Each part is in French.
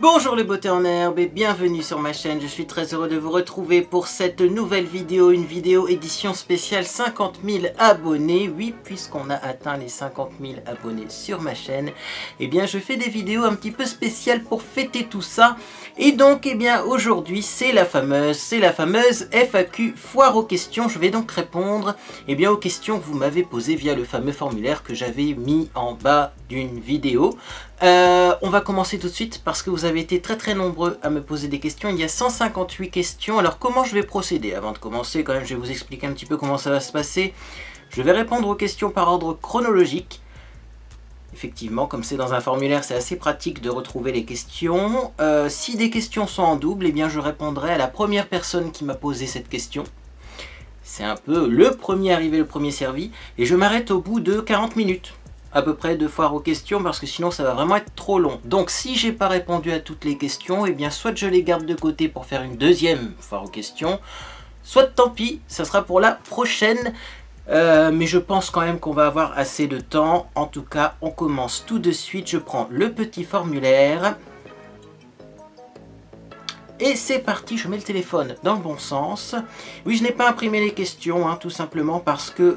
Bonjour les beautés en herbe et bienvenue sur ma chaîne. Je suis très heureux de vous retrouver pour cette nouvelle vidéo, une vidéo édition spéciale 50 000 abonnés. Oui, puisqu'on a atteint les 50 000 abonnés sur ma chaîne, eh bien je fais des vidéos un petit peu spéciales pour fêter tout ça. Et donc, eh bien aujourd'hui c'est la fameuse FAQ, foire aux questions. Je vais donc répondre aux questions que vous m'avez posées via le fameux formulaire que j'avais mis en bas d'une vidéo. On va commencer tout de suite parce que vous avez été très nombreux à me poser des questions. Il y a 158 questions. Alors comment je vais procéder? Avant de commencer, quand même, je vais vous expliquer un petit peu comment ça va se passer. Je vais répondre aux questions par ordre chronologique. Effectivement, comme c'est dans un formulaire, c'est assez pratique de retrouver les questions. Si des questions sont en double, eh bien je répondrai à la première personne qui m'a posé cette question. C'est un peu le premier arrivé, le premier servi. Et je m'arrête au bout de 40 minutes. À peu près de foire aux questions, parce que sinon ça va vraiment être trop long. Donc si j'ai pas répondu à toutes les questions, eh bien soit je les garde de côté pour faire une deuxième foire aux questions, soit tant pis, ça sera pour la prochaine. Mais je pense quand même qu'on va avoir assez de temps. En tout cas, on commence tout de suite. Je prends le petit formulaire. Et c'est parti, je mets le téléphone dans le bon sens. Oui, je n'ai pas imprimé les questions, hein, tout simplement parce que...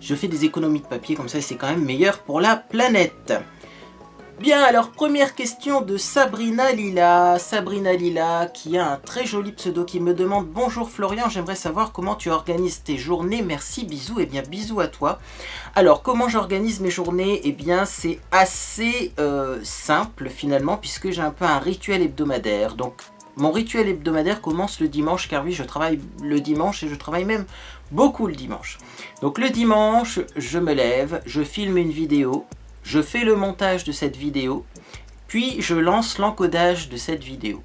je fais des économies de papier, comme ça c'est quand même meilleur pour la planète. Bien, alors première question de Sabrina Lila. Sabrina Lila qui a un très joli pseudo qui me demande: bonjour Florian, j'aimerais savoir comment tu organises tes journées, merci, bisous. Eh bien bisous à toi. Alors comment j'organise mes journées? Eh bien c'est assez simple finalement, puisque j'ai un peu un rituel hebdomadaire. Donc mon rituel hebdomadaire commence le dimanche, car oui, je travaille le dimanche et je travaille même beaucoup le dimanche. Donc le dimanche, je me lève, je filme une vidéo, je fais le montage de cette vidéo, puis je lance l'encodage de cette vidéo.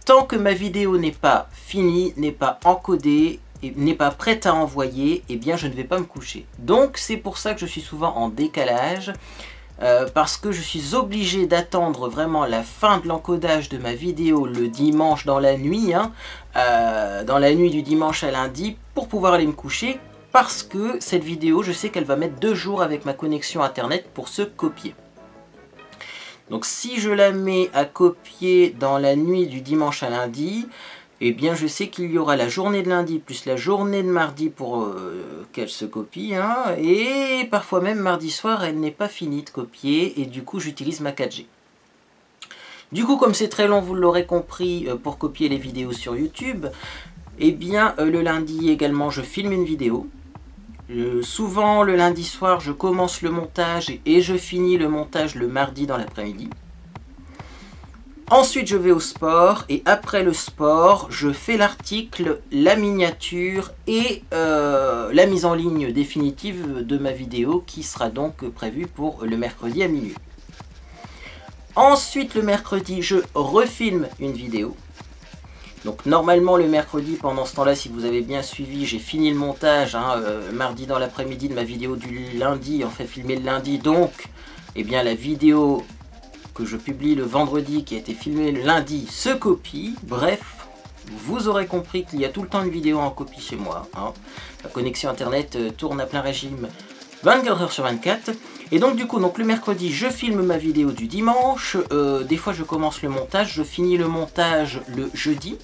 Tant que ma vidéo n'est pas finie, n'est pas encodée, n'est pas prête à envoyer, eh bien je ne vais pas me coucher. Donc c'est pour ça que je suis souvent en décalage. Parce que je suis obligé d'attendre vraiment la fin de l'encodage de ma vidéo le dimanche dans la nuit, hein, dans la nuit du dimanche à lundi, pour pouvoir aller me coucher, parce que cette vidéo, je sais qu'elle va mettre 2 jours avec ma connexion internet pour se copier. Donc si je la mets à copier dans la nuit du dimanche à lundi, eh bien je sais qu'il y aura la journée de lundi plus la journée de mardi pour qu'elle se copie, hein, et parfois même mardi soir elle n'est pas finie de copier et du coup j'utilise ma 4G. Du coup, comme c'est très long, vous l'aurez compris, pour copier les vidéos sur YouTube, eh bien le lundi également je filme une vidéo. Souvent le lundi soir je commence le montage et je finis le montage le mardi dans l'après-midi. Ensuite, je vais au sport et après le sport, je fais l'article, la miniature et la mise en ligne définitive de ma vidéo qui sera donc prévue pour le mercredi à minuit. Ensuite, le mercredi, je refilme une vidéo. Donc normalement le mercredi, pendant ce temps-là, si vous avez bien suivi, j'ai fini le montage, hein, mardi dans l'après-midi de ma vidéo du lundi, en fait filmé le lundi, donc eh bien la vidéo que je publie le vendredi, qui a été filmé le lundi, se copie. Bref, vous aurez compris qu'il y a tout le temps une vidéo en copie chez moi, hein. La connexion internet tourne à plein régime 24 heures sur 24. Et donc du coup, le mercredi, je filme ma vidéo du dimanche. Des fois, je commence le montage, je finis le montage le jeudi.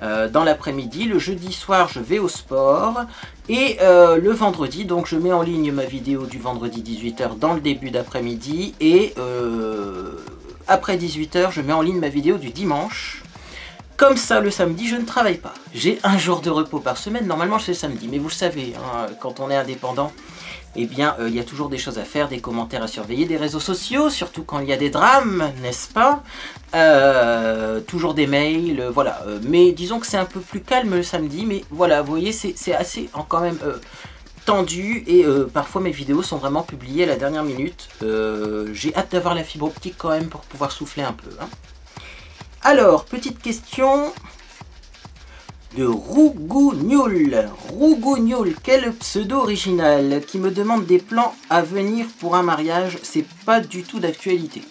Dans l'après-midi, le jeudi soir je vais au sport et le vendredi donc je mets en ligne ma vidéo du vendredi 18 h dans le début d'après-midi et après 18 h je mets en ligne ma vidéo du dimanche. Comme ça le samedi je ne travaille pas, j'ai un jour de repos par semaine, normalement c'est le samedi, mais vous le savez, hein, quand on est indépendant, eh bien il y a toujours des choses à faire, des commentaires à surveiller, des réseaux sociaux, surtout quand il y a des drames, n'est-ce pas, toujours des mails, voilà. Mais disons que c'est un peu plus calme le samedi, mais voilà, vous voyez, c'est assez quand même tendu, et parfois mes vidéos sont vraiment publiées à la dernière minute. J'ai hâte d'avoir la fibre optique quand même pour pouvoir souffler un peu, hein. Alors, petite question de Rougougnoul. Rougougnoul, quel pseudo original, qui me demande des plans à venir pour un mariage. C'est pas du tout d'actualité.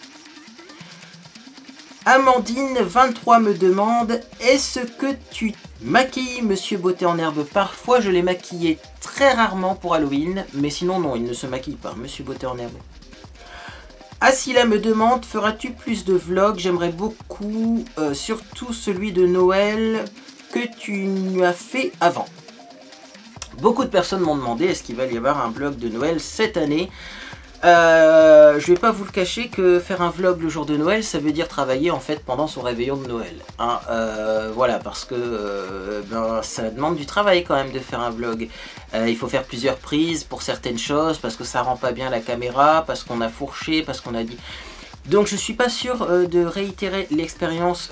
Amandine 23 me demande: est-ce que tu maquilles Monsieur Beauté en herbe? Parfois je l'ai maquillé, très rarement pour Halloween, mais sinon non, il ne se maquille pas, Monsieur Beauté en herbe. Asila me demande, feras-tu plus de vlogs? J'aimerais beaucoup, surtout celui de Noël que tu as fait avant. Beaucoup de personnes m'ont demandé, est-ce qu'il va y avoir un vlog de Noël cette année? Je vais pas vous le cacher que faire un vlog le jour de Noël, ça veut dire travailler en fait pendant son réveillon de Noël. Hein, voilà, parce que ben, ça demande du travail quand même de faire un vlog. Il faut faire plusieurs prises pour certaines choses, parce que ça rend pas bien la caméra, parce qu'on a fourché, parce qu'on a dit... Donc je suis pas sûr de réitérer l'expérience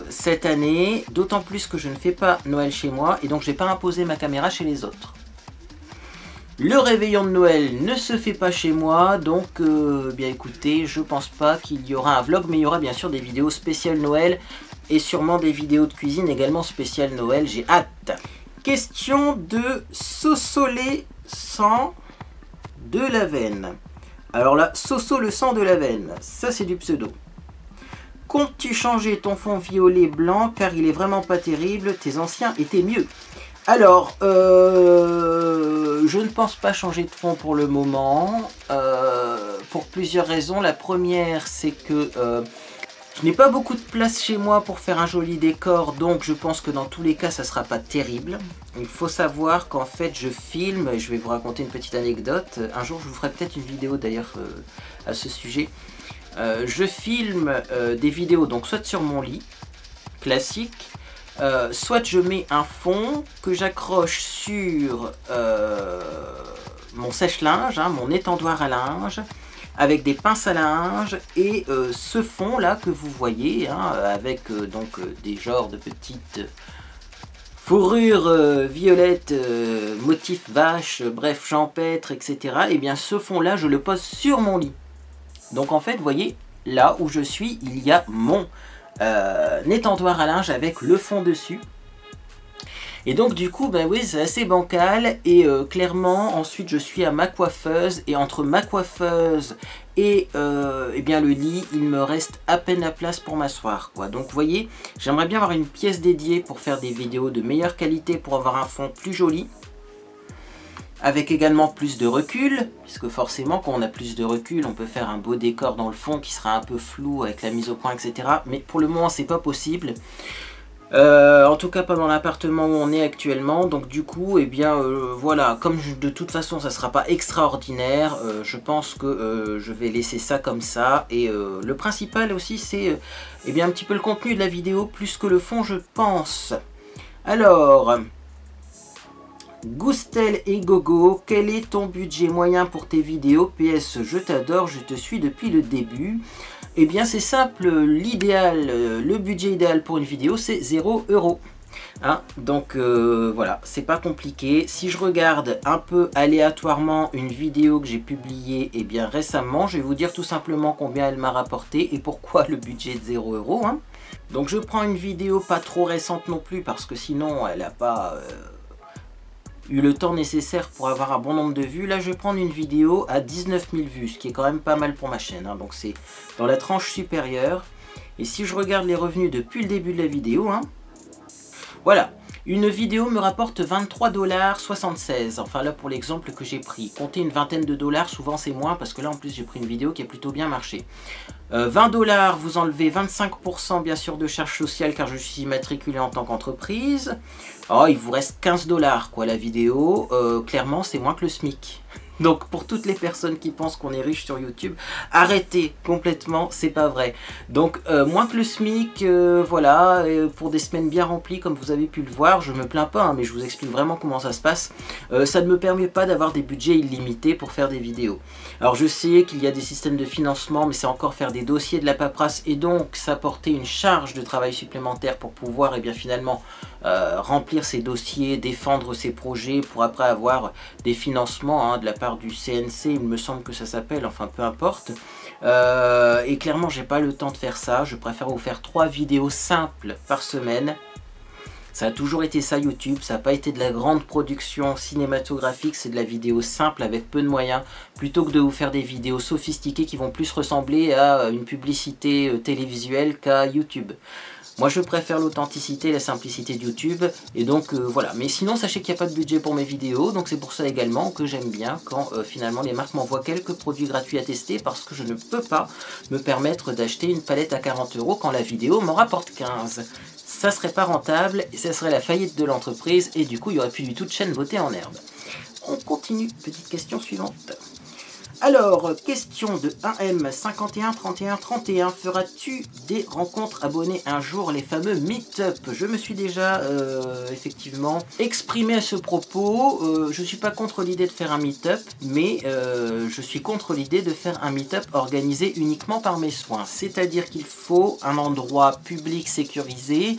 cette année, d'autant plus que je ne fais pas Noël chez moi, et donc je vais pas imposer ma caméra chez les autres. Le réveillon de Noël ne se fait pas chez moi, donc bien écoutez, je pense pas qu'il y aura un vlog, mais il y aura bien sûr des vidéos spéciales Noël et sûrement des vidéos de cuisine également spéciales Noël, j'ai hâte. Question de Sosolé sang de la veine. Alors là, Soso le sang de la veine, ça c'est du pseudo. Comptes-tu changer ton fond violet blanc car il est vraiment pas terrible, tes anciens étaient mieux. Alors, je ne pense pas changer de fond pour le moment, pour plusieurs raisons. La première, c'est que je n'ai pas beaucoup de place chez moi pour faire un joli décor, donc je pense que dans tous les cas, ça ne sera pas terrible. Il faut savoir qu'en fait, je filme, et je vais vous raconter une petite anecdote. Un jour, je vous ferai peut-être une vidéo d'ailleurs à ce sujet. Je filme des vidéos, donc soit sur mon lit, classique, soit je mets un fond que j'accroche sur mon sèche-linge, hein, mon étendoir à linge, avec des pinces à linge, et ce fond là que vous voyez, hein, avec donc des genres de petites fourrures violettes, motif vache, bref champêtre, etc. Et bien ce fond là je le pose sur mon lit. Donc en fait vous voyez, là où je suis, il y a mon étendoir à linge avec le fond dessus. Et donc du coup, ben oui, c'est assez bancal. Et clairement, ensuite je suis à ma coiffeuse. Et entre ma coiffeuse et bien le lit, il me reste à peine la place pour m'asseoir, quoi. Donc vous voyez, j'aimerais bien avoir une pièce dédiée pour faire des vidéos de meilleure qualité, pour avoir un fond plus joli. Avec également plus de recul, puisque forcément quand on a plus de recul, on peut faire un beau décor dans le fond qui sera un peu flou avec la mise au point, etc. Mais pour le moment c'est pas possible. En tout cas pas dans l'appartement où on est actuellement. Donc du coup, eh bien voilà, comme de toute façon ça sera pas extraordinaire, je pense que je vais laisser ça comme ça. Et le principal aussi c'est eh bien un petit peu le contenu de la vidéo plus que le fond, je pense. Alors... Goustel et Gogo, quel est ton budget moyen pour tes vidéos? PS, je t'adore, je te suis depuis le début. Eh bien c'est simple, l'idéal, le budget idéal pour une vidéo c'est 0 €. Hein, donc voilà, c'est pas compliqué. Si je regarde un peu aléatoirement une vidéo que j'ai publiée eh bien récemment, je vais vous dire tout simplement combien elle m'a rapporté et pourquoi le budget de 0 €. Hein. Donc je prends une vidéo pas trop récente non plus parce que sinon elle n'a pas... eu le temps nécessaire pour avoir un bon nombre de vues. Là je vais prendre une vidéo à 19 000 vues, ce qui est quand même pas mal pour ma chaîne, hein. Donc c'est dans la tranche supérieure. Et si je regarde les revenus depuis le début de la vidéo, hein, voilà, une vidéo me rapporte 23,76 $. Enfin là pour l'exemple que j'ai pris, comptez une vingtaine de dollars, souvent c'est moins parce que là en plus j'ai pris une vidéo qui a plutôt bien marché. 20 $, vous enlevez 25% bien sûr de charges sociales car je suis immatriculé en tant qu'entreprise. Oh, il vous reste 15 $ quoi la vidéo, clairement c'est moins que le SMIC. Donc pour toutes les personnes qui pensent qu'on est riche sur YouTube, arrêtez complètement, c'est pas vrai. Donc moins que le SMIC, voilà, pour des semaines bien remplies comme vous avez pu le voir, je me plains pas, hein, mais je vous explique vraiment comment ça se passe. Ça ne me permet pas d'avoir des budgets illimités pour faire des vidéos. Alors je sais qu'il y a des systèmes de financement, mais c'est encore faire des dossiers de la paperasse et donc ça porter une charge de travail supplémentaire pour pouvoir et bien finalement remplir ces dossiers, défendre ces projets pour après avoir des financements hein, de la part du CNC, il me semble que ça s'appelle, enfin peu importe. Et clairement j'ai pas le temps de faire ça, je préfère vous faire 3 vidéos simples par semaine. Ça a toujours été ça YouTube, ça n'a pas été de la grande production cinématographique, c'est de la vidéo simple avec peu de moyens, plutôt que de vous faire des vidéos sophistiquées qui vont plus ressembler à une publicité télévisuelle qu'à YouTube. Moi je préfère l'authenticité et la simplicité de YouTube, et donc voilà. Mais sinon sachez qu'il n'y a pas de budget pour mes vidéos, donc c'est pour ça également que j'aime bien quand finalement les marques m'envoient quelques produits gratuits à tester, parce que je ne peux pas me permettre d'acheter une palette à 40 € quand la vidéo m'en rapporte 15. Ça serait pas rentable, et ça serait la faillite de l'entreprise, et du coup il n'y aurait plus du tout de chaîne beauté en herbe. On continue, petite question suivante. Alors, question de 1M513131, feras-tu des rencontres abonnés un jour, les fameux meet-up? Je me suis déjà effectivement exprimé à ce propos. Je suis pas contre l'idée de faire un meet-up, mais je suis contre l'idée de faire un meet-up organisé uniquement par mes soins. C'est-à-dire qu'il faut un endroit public sécurisé.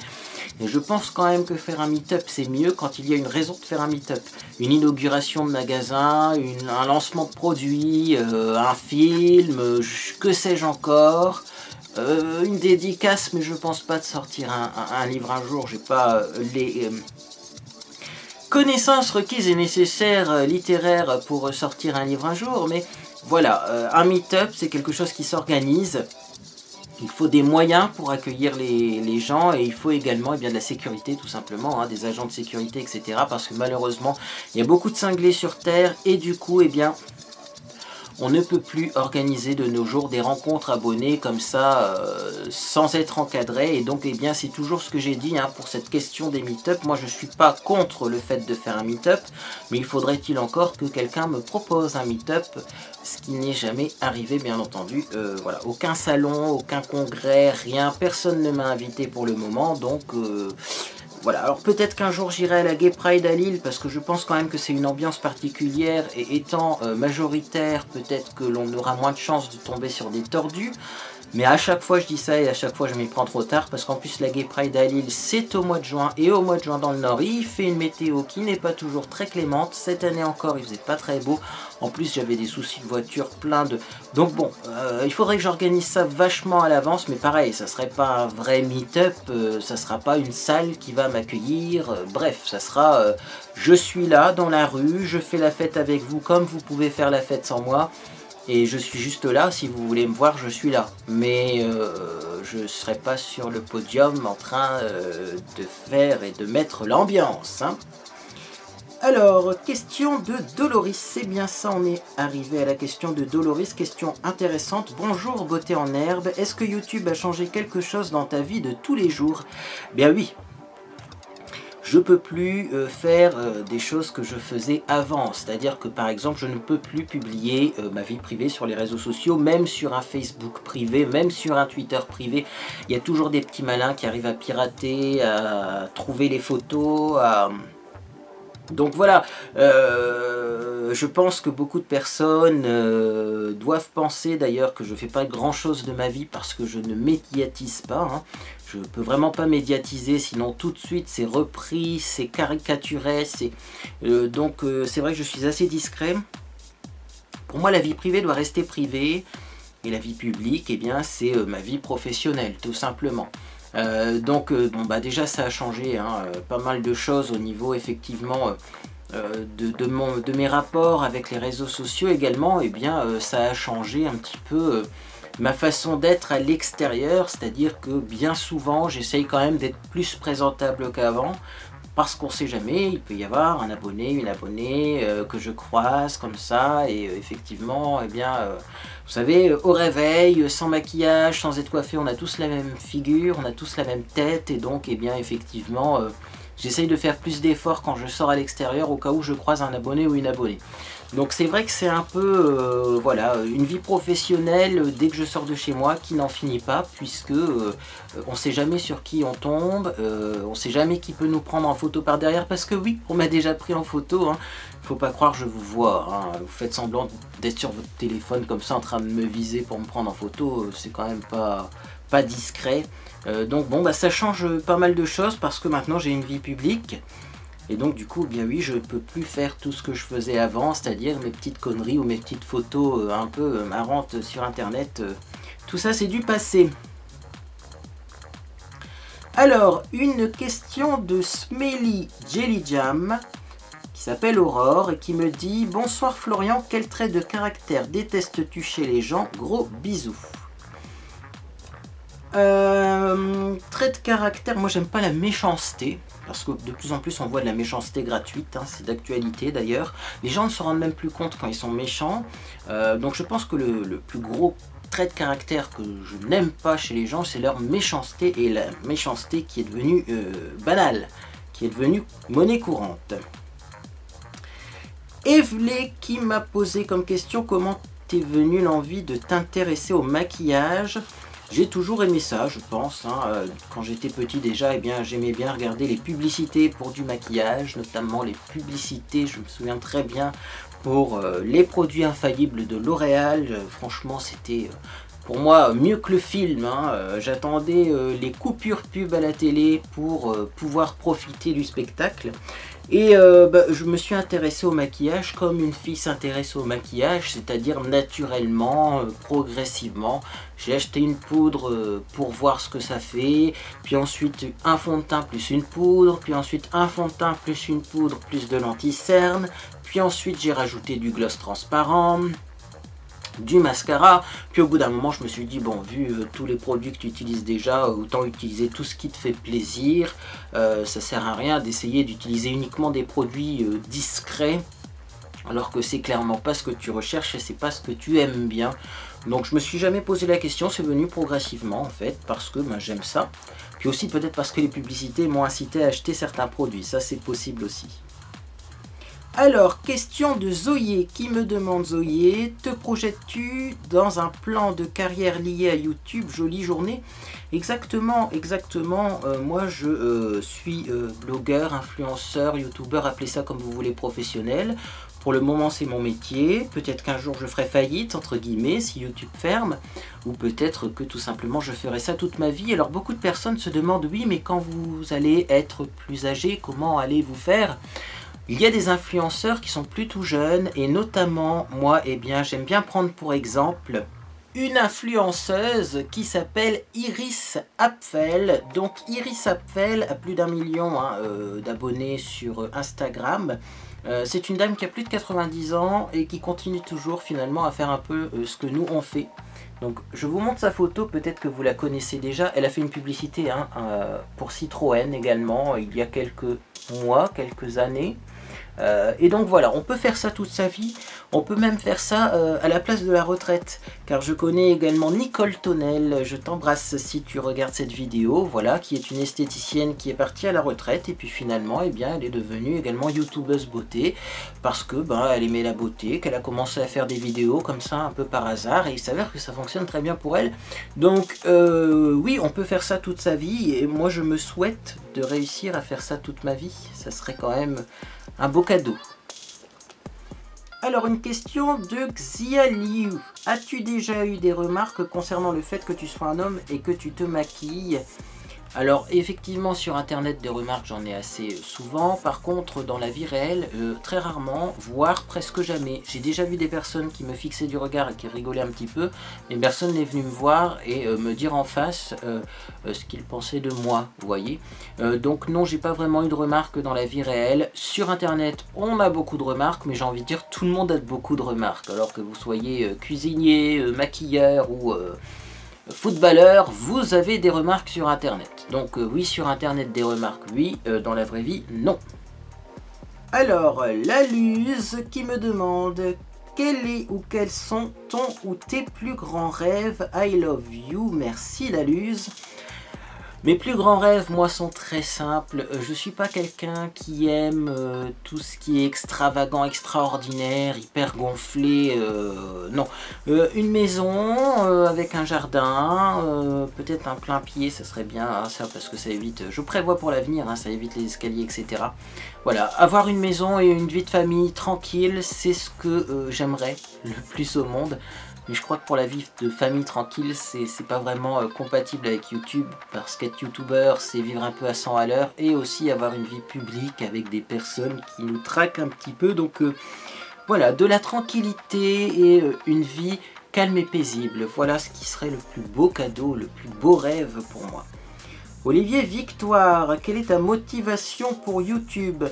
Et je pense quand même que faire un meet-up c'est mieux quand il y a une raison de faire un meet-up. Une inauguration de magasin, un lancement de produit, un film, que sais-je encore. Une dédicace, mais je pense pas de sortir un livre un jour. J'ai pas les connaissances requises et nécessaires littéraires pour sortir un livre un jour. Mais voilà, un meet-up c'est quelque chose qui s'organise. Il faut des moyens pour accueillir les gens, et il faut également de la sécurité tout simplement, hein, des agents de sécurité, etc. Parce que malheureusement, il y a beaucoup de cinglés sur Terre, et du coup, on ne peut plus organiser de nos jours des rencontres abonnées comme ça, sans être encadré. Et donc, c'est toujours ce que j'ai dit pour cette question des meet-up. Moi, je ne suis pas contre le fait de faire un meet-up, mais il faudrait-il encore que quelqu'un me propose un meet-up, ce qui n'est jamais arrivé, bien entendu. Voilà, aucun salon, aucun congrès, rien, personne ne m'a invité pour le moment, donc... Voilà, alors peut-être qu'un jour j'irai à la Gay Pride à Lille, parce que je pense quand même que c'est une ambiance particulière, et étant majoritaire, peut-être que l'on aura moins de chances de tomber sur des tordus. Mais à chaque fois je dis ça, et à chaque fois je m'y prends trop tard, parce qu'en plus la Gay Pride à Lille c'est au mois de juin, et au mois de juin dans le Nord il fait une météo qui n'est pas toujours très clémente. Cette année encore il faisait pas très beau, en plus j'avais des soucis de voiture plein de... Donc bon, il faudrait que j'organise ça vachement à l'avance, mais pareil, ça serait pas un vrai meet-up, ça sera pas une salle qui va m'accueillir, bref, ça sera je suis là dans la rue, je fais la fête avec vous comme vous pouvez faire la fête sans moi. Et je suis juste là, si vous voulez me voir, je suis là. Mais je ne serai pas sur le podium en train de faire et de mettre l'ambiance. Hein. Alors, question de Doloris, c'est bien ça, on est arrivé à la question de Doloris, question intéressante. Bonjour beauté en herbe, est-ce que YouTube a changé quelque chose dans ta vie de tous les jours? Bien oui. Je ne peux plus faire des choses que je faisais avant. C'est-à-dire que par exemple, je ne peux plus publier ma vie privée sur les réseaux sociaux, même sur un Facebook privé, même sur un Twitter privé. Il y a toujours des petits malins qui arrivent à pirater, à trouver les photos, à... Donc voilà, je pense que beaucoup de personnes doivent penser d'ailleurs que je ne fais pas grand chose de ma vie parce que je ne médiatise pas. Hein. Je ne peux vraiment pas médiatiser, sinon tout de suite c'est repris, c'est caricaturé. Donc c'est vrai que je suis assez discret. Pour moi la vie privée doit rester privée et la vie publique, c'est ma vie professionnelle tout simplement. Déjà ça a changé, hein, pas mal de choses au niveau effectivement de mes rapports avec les réseaux sociaux également. Ça a changé un petit peu ma façon d'être à l'extérieur, c'est-à-dire que bien souvent j'essaye quand même d'être plus présentable qu'avant, parce qu'on sait jamais, il peut y avoir un abonné, une abonnée que je croise comme ça, et effectivement, vous savez, au réveil, sans maquillage, sans être coiffé, on a tous la même figure, on a tous la même tête, et donc, effectivement, j'essaye de faire plus d'efforts quand je sors à l'extérieur, au cas où je croise un abonné ou une abonnée. Donc c'est vrai que c'est un peu, voilà, une vie professionnelle dès que je sors de chez moi qui n'en finit pas, puisque on ne sait jamais sur qui on tombe, on ne sait jamais qui peut nous prendre en photo par derrière, parce que oui, on m'a déjà pris en photo, hein. Faut pas croire que je vous vois, hein. Vous faites semblant d'être sur votre téléphone comme ça en train de me viser pour me prendre en photo, c'est quand même pas discret. Ça change pas mal de choses parce que maintenant j'ai une vie publique. Et donc du coup, je peux plus faire tout ce que je faisais avant, c'est-à-dire mes petites conneries ou mes petites photos un peu marrantes sur internet. Tout ça c'est du passé. Alors, une question de Smelly Jelly Jam, qui s'appelle Aurore, et qui me dit « Bonsoir Florian, quel trait de caractère détestes-tu chez les gens? Gros bisous ». Trait de caractère, moi j'aime pas la méchanceté, parce que de plus en plus on voit de la méchanceté gratuite, hein, c'est d'actualité d'ailleurs. Les gens ne se rendent même plus compte quand ils sont méchants, donc je pense que le plus gros trait de caractère que je n'aime pas chez les gens, c'est leur méchanceté, et la méchanceté qui est devenue banale, qui est devenue monnaie courante. Evelé qui m'a posé comme question comment t'es venue l'envie de t'intéresser au maquillage. J'ai toujours aimé ça, je pense. Hein. Quand j'étais petit déjà, eh bien, j'aimais bien regarder les publicités pour du maquillage, notamment les publicités, je me souviens très bien, pour les produits infaillibles de L'Oréal. Franchement, c'était pour moi mieux que le film. Hein. J'attendais les coupures pub à la télé pour pouvoir profiter du spectacle. Et je me suis intéressé au maquillage comme une fille s'intéresse au maquillage, c'est-à-dire naturellement, progressivement. J'ai acheté une poudre pour voir ce que ça fait, puis ensuite un fond de teint plus une poudre, puis ensuite un fond de teint plus une poudre plus de l'anti-cerne, puis ensuite j'ai rajouté du gloss transparent, du mascara, puis au bout d'un moment je me suis dit bon, vu tous les produits que tu utilises déjà, autant utiliser tout ce qui te fait plaisir. Ça sert à rien d'essayer d'utiliser uniquement des produits discrets alors que c'est clairement pas ce que tu recherches et c'est pas ce que tu aimes bien. Donc je me suis jamais posé la question, c'est venu progressivement en fait, parce que j'aime ça, puis aussi peut-être parce que les publicités m'ont incité à acheter certains produits, ça c'est possible aussi. Alors, question de Zoé qui me demande: Zoé, te projettes-tu dans un plan de carrière lié à YouTube? Jolie journée. Exactement, exactement. Moi, je suis blogueur, influenceur, youtubeur, appelez ça comme vous voulez, professionnel. Pour le moment, c'est mon métier. Peut-être qu'un jour, je ferai faillite, entre guillemets, si YouTube ferme. Ou peut-être que tout simplement, je ferai ça toute ma vie. Alors, beaucoup de personnes se demandent: oui, mais quand vous allez être plus âgé, comment allez-vous faire? Il y a des influenceurs qui sont plutôt jeunes, et notamment, moi, eh bien, j'aime bien prendre pour exemple une influenceuse qui s'appelle Iris Apfel. Donc Iris Apfel a plus d'1 million d'abonnés sur Instagram. C'est une dame qui a plus de 90 ans et qui continue toujours finalement à faire un peu ce que nous on fait. Donc je vous montre sa photo, peut-être que vous la connaissez déjà. Elle a fait une publicité pour Citroën également il y a quelques mois, quelques années. Et donc voilà, on peut faire ça toute sa vie, on peut même faire ça à la place de la retraite, car je connais également Nicole Tonnel, je t'embrasse si tu regardes cette vidéo, voilà, qui est une esthéticienne qui est partie à la retraite, et puis finalement, eh bien, elle est devenue également youtubeuse beauté, parce que elle aimait la beauté, qu'elle a commencé à faire des vidéos comme ça, un peu par hasard, et il s'avère que ça fonctionne très bien pour elle. Donc oui, on peut faire ça toute sa vie, et moi je me souhaite de réussir à faire ça toute ma vie, ça serait quand même un beau cadeau. Alors une question de Xialiu. As-tu déjà eu des remarques concernant le fait que tu sois un homme et que tu te maquilles? Alors effectivement sur internet des remarques j'en ai assez souvent, par contre dans la vie réelle très rarement, voire presque jamais. J'ai déjà vu des personnes qui me fixaient du regard et qui rigolaient un petit peu, mais personne n'est venu me voir et me dire en face ce qu'ils pensaient de moi, vous voyez. Donc non, j'ai pas vraiment eu de remarques dans la vie réelle. Sur internet on a beaucoup de remarques, mais j'ai envie de dire tout le monde a beaucoup de remarques, alors que vous soyez cuisinier, maquilleur ou footballeur, vous avez des remarques sur internet. Donc oui, sur internet des remarques, oui, dans la vraie vie, non. Alors, la Luz qui me demande: quel est ou quels sont ton ou tes plus grands rêves? I love you. Merci la Luz. Mes plus grands rêves, moi, sont très simples. Je suis pas quelqu'un qui aime tout ce qui est extravagant, extraordinaire, hyper gonflé. Non. Une maison avec un jardin, peut-être un plein pied, ça serait bien, hein, ça, parce que ça évite, je prévois pour l'avenir, hein, ça évite les escaliers, etc. Voilà, avoir une maison et une vie de famille tranquille, c'est ce que j'aimerais le plus au monde. Mais je crois que pour la vie de famille tranquille, c'est pas vraiment compatible avec YouTube, parce qu'être youtubeur, c'est vivre un peu à 100 à l'heure, et aussi avoir une vie publique avec des personnes qui nous traquent un petit peu. Donc voilà, de la tranquillité et une vie calme et paisible. Voilà ce qui serait le plus beau cadeau, le plus beau rêve pour moi. Olivier Victoire, quelle est ta motivation pour YouTube?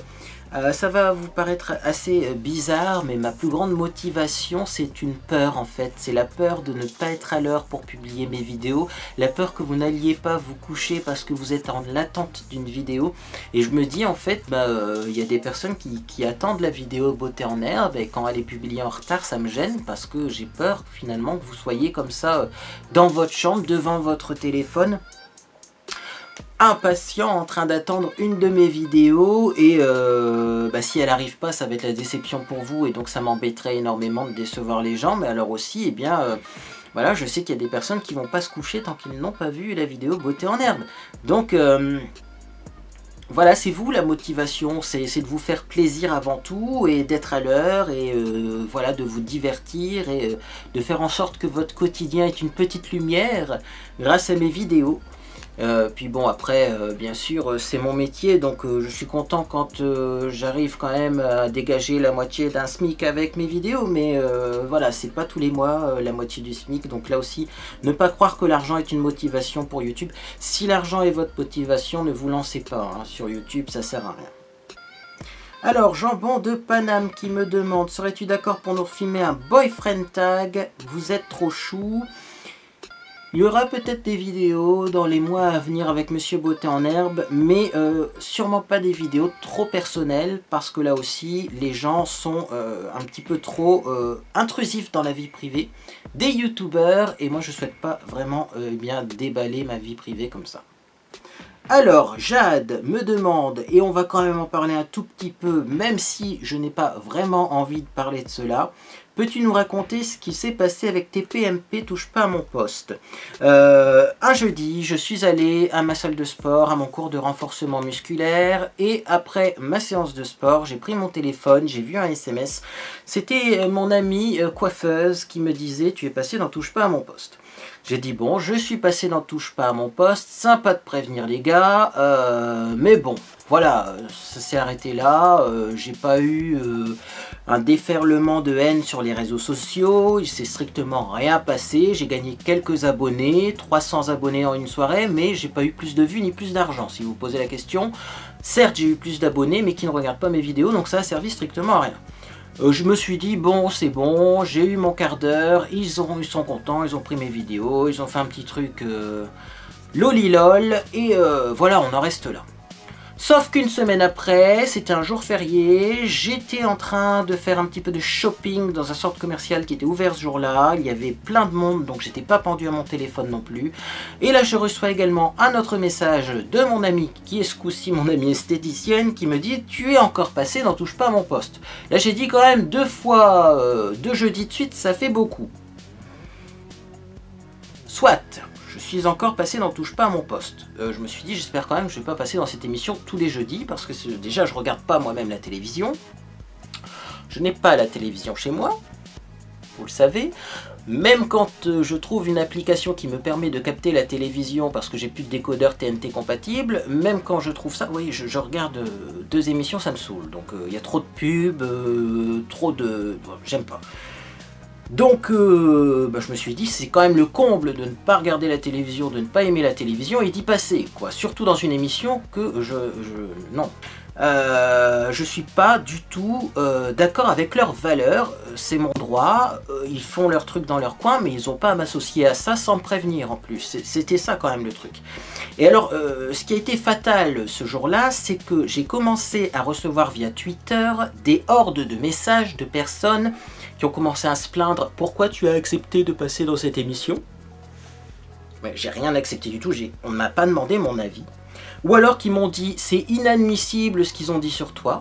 Ça va vous paraître assez bizarre, mais ma plus grande motivation, c'est une peur en fait. C'est la peur de ne pas être à l'heure pour publier mes vidéos, la peur que vous n'alliez pas vous coucher parce que vous êtes en attente d'une vidéo. Et je me dis en fait, y a des personnes qui attendent la vidéo beauté en herbe, et quand elle est publiée en retard, ça me gêne parce que j'ai peur finalement que vous soyez comme ça dans votre chambre, devant votre téléphone, impatient en train d'attendre une de mes vidéos, et si elle n'arrive pas, ça va être la déception pour vous, et donc ça m'embêterait énormément de décevoir les gens. Mais alors aussi, eh bien voilà, je sais qu'il y a des personnes qui vont pas se coucher tant qu'ils n'ont pas vu la vidéo beauté en herbe. Donc voilà, c'est vous la motivation, c'est de vous faire plaisir avant tout, et d'être à l'heure, et voilà, de vous divertir, et de faire en sorte que votre quotidien est une petite lumière grâce à mes vidéos. Puis bon, après bien sûr c'est mon métier, donc je suis content quand j'arrive quand même à dégager la moitié d'un SMIC avec mes vidéos, mais voilà, c'est pas tous les mois la moitié du SMIC. Donc là aussi, ne pas croire que l'argent est une motivation pour YouTube. Si l'argent est votre motivation, ne vous lancez pas hein, sur YouTube, ça sert à rien. Alors, Jambon de Paname qui me demande: serais-tu d'accord pour nous filmer un boyfriend tag? Vous êtes trop chou. Il y aura peut-être des vidéos dans les mois à venir avec Monsieur Beauté en herbe, mais sûrement pas des vidéos trop personnelles, parce que là aussi, les gens sont un petit peu trop intrusifs dans la vie privée des youtubeurs, et moi je souhaite pas vraiment bien déballer ma vie privée comme ça. Alors, Jade me demande, et on va quand même en parler un tout petit peu, même si je n'ai pas vraiment envie de parler de cela: peux-tu nous raconter ce qui s'est passé avec tes PMP touche pas à mon poste? Un jeudi, je suis allé à ma salle de sport, à mon cours de renforcement musculaire, et après ma séance de sport, j'ai pris mon téléphone, j'ai vu un SMS. C'était mon amie coiffeuse qui me disait: tu es passé dans touche pas à mon poste. J'ai dit bon, je suis passé dans touche pas à mon poste, sympa de prévenir les gars, mais bon, voilà, ça s'est arrêté là. J'ai pas eu un déferlement de haine sur les réseaux sociaux, il s'est strictement rien passé. J'ai gagné quelques abonnés, 300 abonnés en une soirée, mais j'ai pas eu plus de vues ni plus d'argent, si vous posez la question. Certes, j'ai eu plus d'abonnés, mais qui ne regardent pas mes vidéos, donc ça a servi strictement à rien. Je me suis dit, bon, c'est bon, j'ai eu mon quart d'heure, ils sont contents, ils ont pris mes vidéos, ils ont fait un petit truc lolilol, et voilà, on en reste là. Sauf qu'une semaine après, c'était un jour férié, j'étais en train de faire un petit peu de shopping dans un centre commercial qui était ouvert ce jour-là. Il y avait plein de monde, donc j'étais pas pendu à mon téléphone non plus. Et là, je reçois également un autre message de mon ami, qui est ce coup-ci mon amie esthéticienne, qui me dit: tu es encore passé dans touche pas à mon poste. Là, j'ai dit quand même 2 fois, 2 jeudis de suite, ça fait beaucoup. Soit. Je suis encore passé dans touche pas à mon poste. Je me suis dit, j'espère quand même que je ne vais pas passer dans cette émission tous les jeudis, parce que déjà je regarde pas moi-même la télévision. Je n'ai pas la télévision chez moi, vous le savez. Même quand je trouve une application qui me permet de capter la télévision parce que j'ai plus de décodeur TNT compatible, même quand je trouve ça, oui, je regarde 2 émissions, ça me saoule. Donc il y a trop de pubs, trop de... j'aime pas. Donc je me suis dit, c'est quand même le comble de ne pas regarder la télévision, de ne pas aimer la télévision et d'y passer, quoi. Surtout dans une émission que non. Je suis pas du tout d'accord avec leurs valeurs, c'est mon droit, ils font leur truc dans leur coin, mais ils n'ont pas à m'associer à ça sans me prévenir en plus. C'était ça quand même le truc. Et alors, ce qui a été fatal ce jour-là, c'est que j'ai commencé à recevoir via Twitter des hordes de messages de personnes qui ont commencé à se plaindre: pourquoi tu as accepté de passer dans cette émission? Ouais, j'ai rien accepté du tout, on ne m'a pas demandé mon avis. Ou alors qui m'ont dit: c'est inadmissible ce qu'ils ont dit sur toi.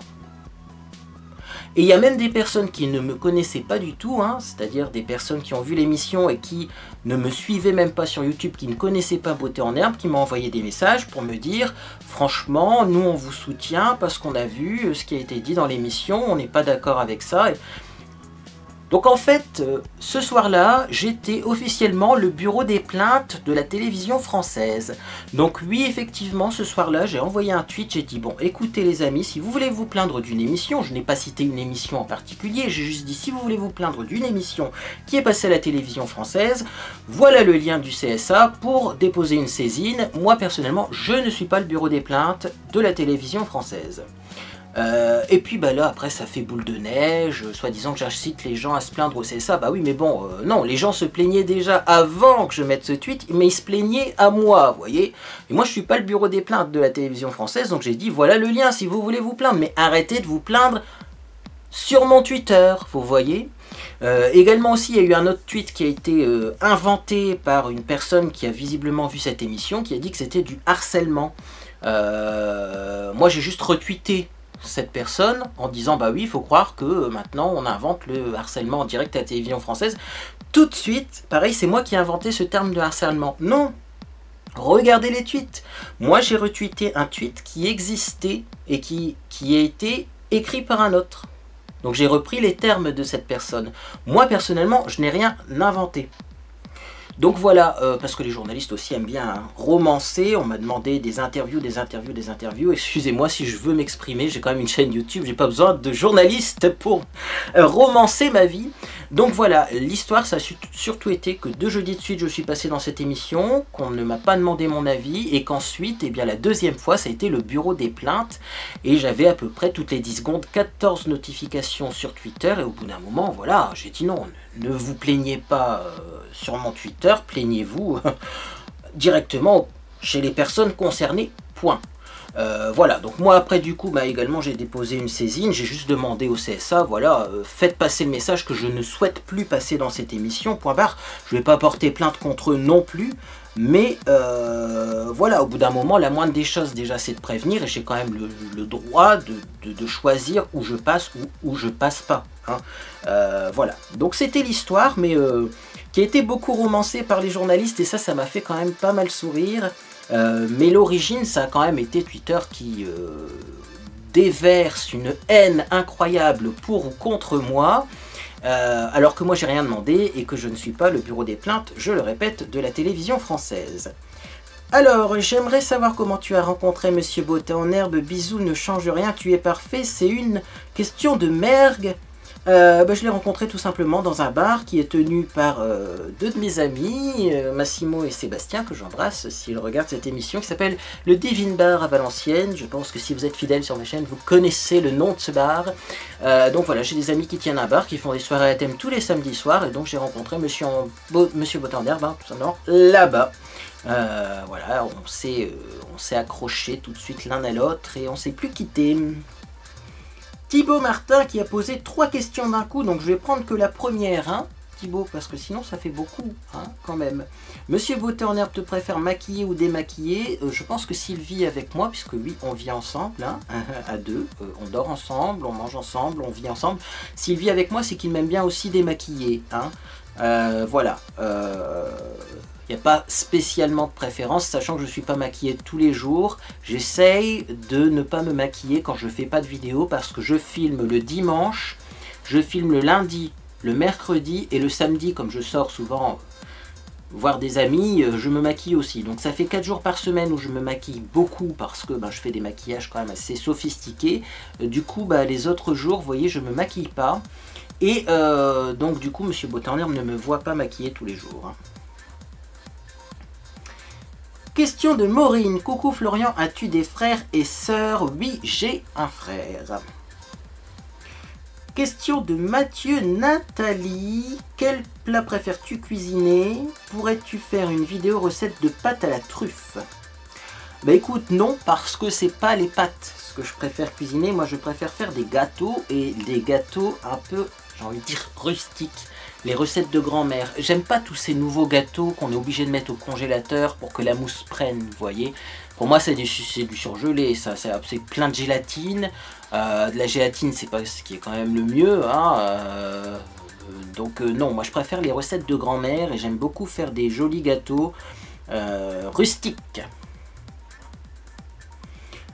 Et il y a même des personnes qui ne me connaissaient pas du tout, hein, c'est-à-dire des personnes qui ont vu l'émission et qui ne me suivaient même pas sur YouTube, qui ne connaissaient pas Beauté en herbe, qui m'ont envoyé des messages pour me dire: franchement, nous on vous soutient parce qu'on a vu ce qui a été dit dans l'émission, on n'est pas d'accord avec ça. Donc en fait, ce soir-là, j'étais officiellement le bureau des plaintes de la télévision française. Donc oui, effectivement, ce soir-là, j'ai envoyé un tweet, j'ai dit: bon, écoutez les amis, si vous voulez vous plaindre d'une émission, je n'ai pas cité une émission en particulier, j'ai juste dit: si vous voulez vous plaindre d'une émission qui est passée à la télévision française, voilà le lien du CSA pour déposer une saisine. Moi, personnellement, je ne suis pas le bureau des plaintes de la télévision française. Et puis bah là après ça fait boule de neige, soi-disant que j'incite les gens à se plaindre au CSA. Bah oui mais bon, non, les gens se plaignaient déjà avant que je mette ce tweet, mais ils se plaignaient à moi, vous voyez. Et moi je suis pas le bureau des plaintes de la télévision française, donc j'ai dit voilà le lien si vous voulez vous plaindre, mais arrêtez de vous plaindre sur mon Twitter, vous voyez. Également aussi, il y a eu un autre tweet qui a été inventé par une personne qui a visiblement vu cette émission, qui a dit que c'était du harcèlement. Moi j'ai juste retweeté cette personne en disant bah oui, il faut croire que maintenant on invente le harcèlement en direct à la télévision française. Tout de suite, pareil, c'est moi qui ai inventé ce terme de harcèlement. Non, regardez les tweets. Moi j'ai retweeté un tweet qui existait et qui a été écrit par un autre. Donc j'ai repris les termes de cette personne. Moi personnellement, je n'ai rien inventé. Donc voilà, parce que les journalistes aussi aiment bien romancer. On m'a demandé des interviews. Excusez-moi si je veux m'exprimer, j'ai quand même une chaîne YouTube, j'ai pas besoin de journalistes pour romancer ma vie. Donc voilà, l'histoire ça a surtout été que 2 jeudis de suite je suis passé dans cette émission, qu'on ne m'a pas demandé mon avis, et qu'ensuite, eh bien la deuxième fois, ça a été le bureau des plaintes, et j'avais à peu près toutes les 10 secondes 14 notifications sur Twitter, et au bout d'un moment, voilà, j'ai dit non, ne vous plaignez pas sur mon Twitter, plaignez-vous directement chez les personnes concernées, point. Voilà, donc moi après du coup, bah, également j'ai déposé une saisine, j'ai juste demandé au CSA, voilà, faites passer le message que je ne souhaite plus passer dans cette émission, point barre. Je ne vais pas porter plainte contre eux non plus, mais voilà, au bout d'un moment, la moindre des choses déjà c'est de prévenir, et j'ai quand même le droit de choisir où je passe ou où je passe pas. Hein. Voilà, donc c'était l'histoire, mais qui a été beaucoup romancée par les journalistes, et ça m'a fait quand même pas mal sourire. Mais l'origine, ça a quand même été Twitter qui déverse une haine incroyable pour ou contre moi, alors que moi j'ai rien demandé et que je ne suis pas le bureau des plaintes, je le répète, de la télévision française. Alors, j'aimerais savoir comment tu as rencontré Monsieur Beauté en herbe. Bisous, ne change rien, tu es parfait. C'est une question de mergue. Je l'ai rencontré tout simplement dans un bar qui est tenu par 2 de mes amis, Massimo et Sébastien, que j'embrasse s'ils regardent cette émission, qui s'appelle le Divine Bar à Valenciennes. Je pense que si vous êtes fidèles sur ma chaîne, vous connaissez le nom de ce bar. Donc voilà, j'ai des amis qui tiennent un bar, qui font des soirées à thème tous les samedis soirs, et donc j'ai rencontré Monsieur Beauté en herbe, hein, tout simplement, là-bas. Voilà, on s'est accrochés tout de suite l'un à l'autre, et on s'est plus quittés. Thibaut Martin qui a posé 3 questions d'un coup, donc je vais prendre que la première, hein, Thibaut, parce que sinon ça fait beaucoup, hein, quand même. Monsieur Beauté en herbe te préfère maquiller ou démaquiller? Je pense que s'il vit avec moi, puisque oui, on vit ensemble, hein, à 2, on dort ensemble, on mange ensemble, on vit ensemble. S'il vit avec moi, c'est qu'il m'aime bien aussi démaquiller, hein. Voilà. Il n'y a pas spécialement de préférence, sachant que je ne suis pas maquillé tous les jours. J'essaye de ne pas me maquiller quand je ne fais pas de vidéo, parce que je filme le dimanche, je filme le lundi, le mercredi et le samedi, comme je sors souvent voir des amis, je me maquille aussi. Donc ça fait 4 jours par semaine où je me maquille beaucoup, parce que je fais des maquillages quand même assez sophistiqués. Du coup, les autres jours, vous voyez, je ne me maquille pas. Et donc du coup, Monsieur Beauté en herbe ne me voit pas maquillé tous les jours. Hein. Question de Maureen. Coucou Florian, as-tu des frères et sœurs? Oui, j'ai un frère. Question de Mathieu Nathalie. Quel plat préfères-tu cuisiner? Pourrais-tu faire une vidéo recette de pâtes à la truffe? Bah écoute, non, parce que c'est pas les pâtes ce que je préfère cuisiner. Moi je préfère faire des gâteaux, et des gâteaux un peu, j'ai envie de dire, rustiques. Les recettes de grand-mère. J'aime pas tous ces nouveaux gâteaux qu'on est obligé de mettre au congélateur pour que la mousse prenne, vous voyez. Pour moi, c'est du surgelé, ça. C'est plein de gélatine. De la gélatine, c'est pas ce qui est quand même le mieux. Hein, donc non, moi je préfère les recettes de grand-mère, et j'aime beaucoup faire des jolis gâteaux rustiques.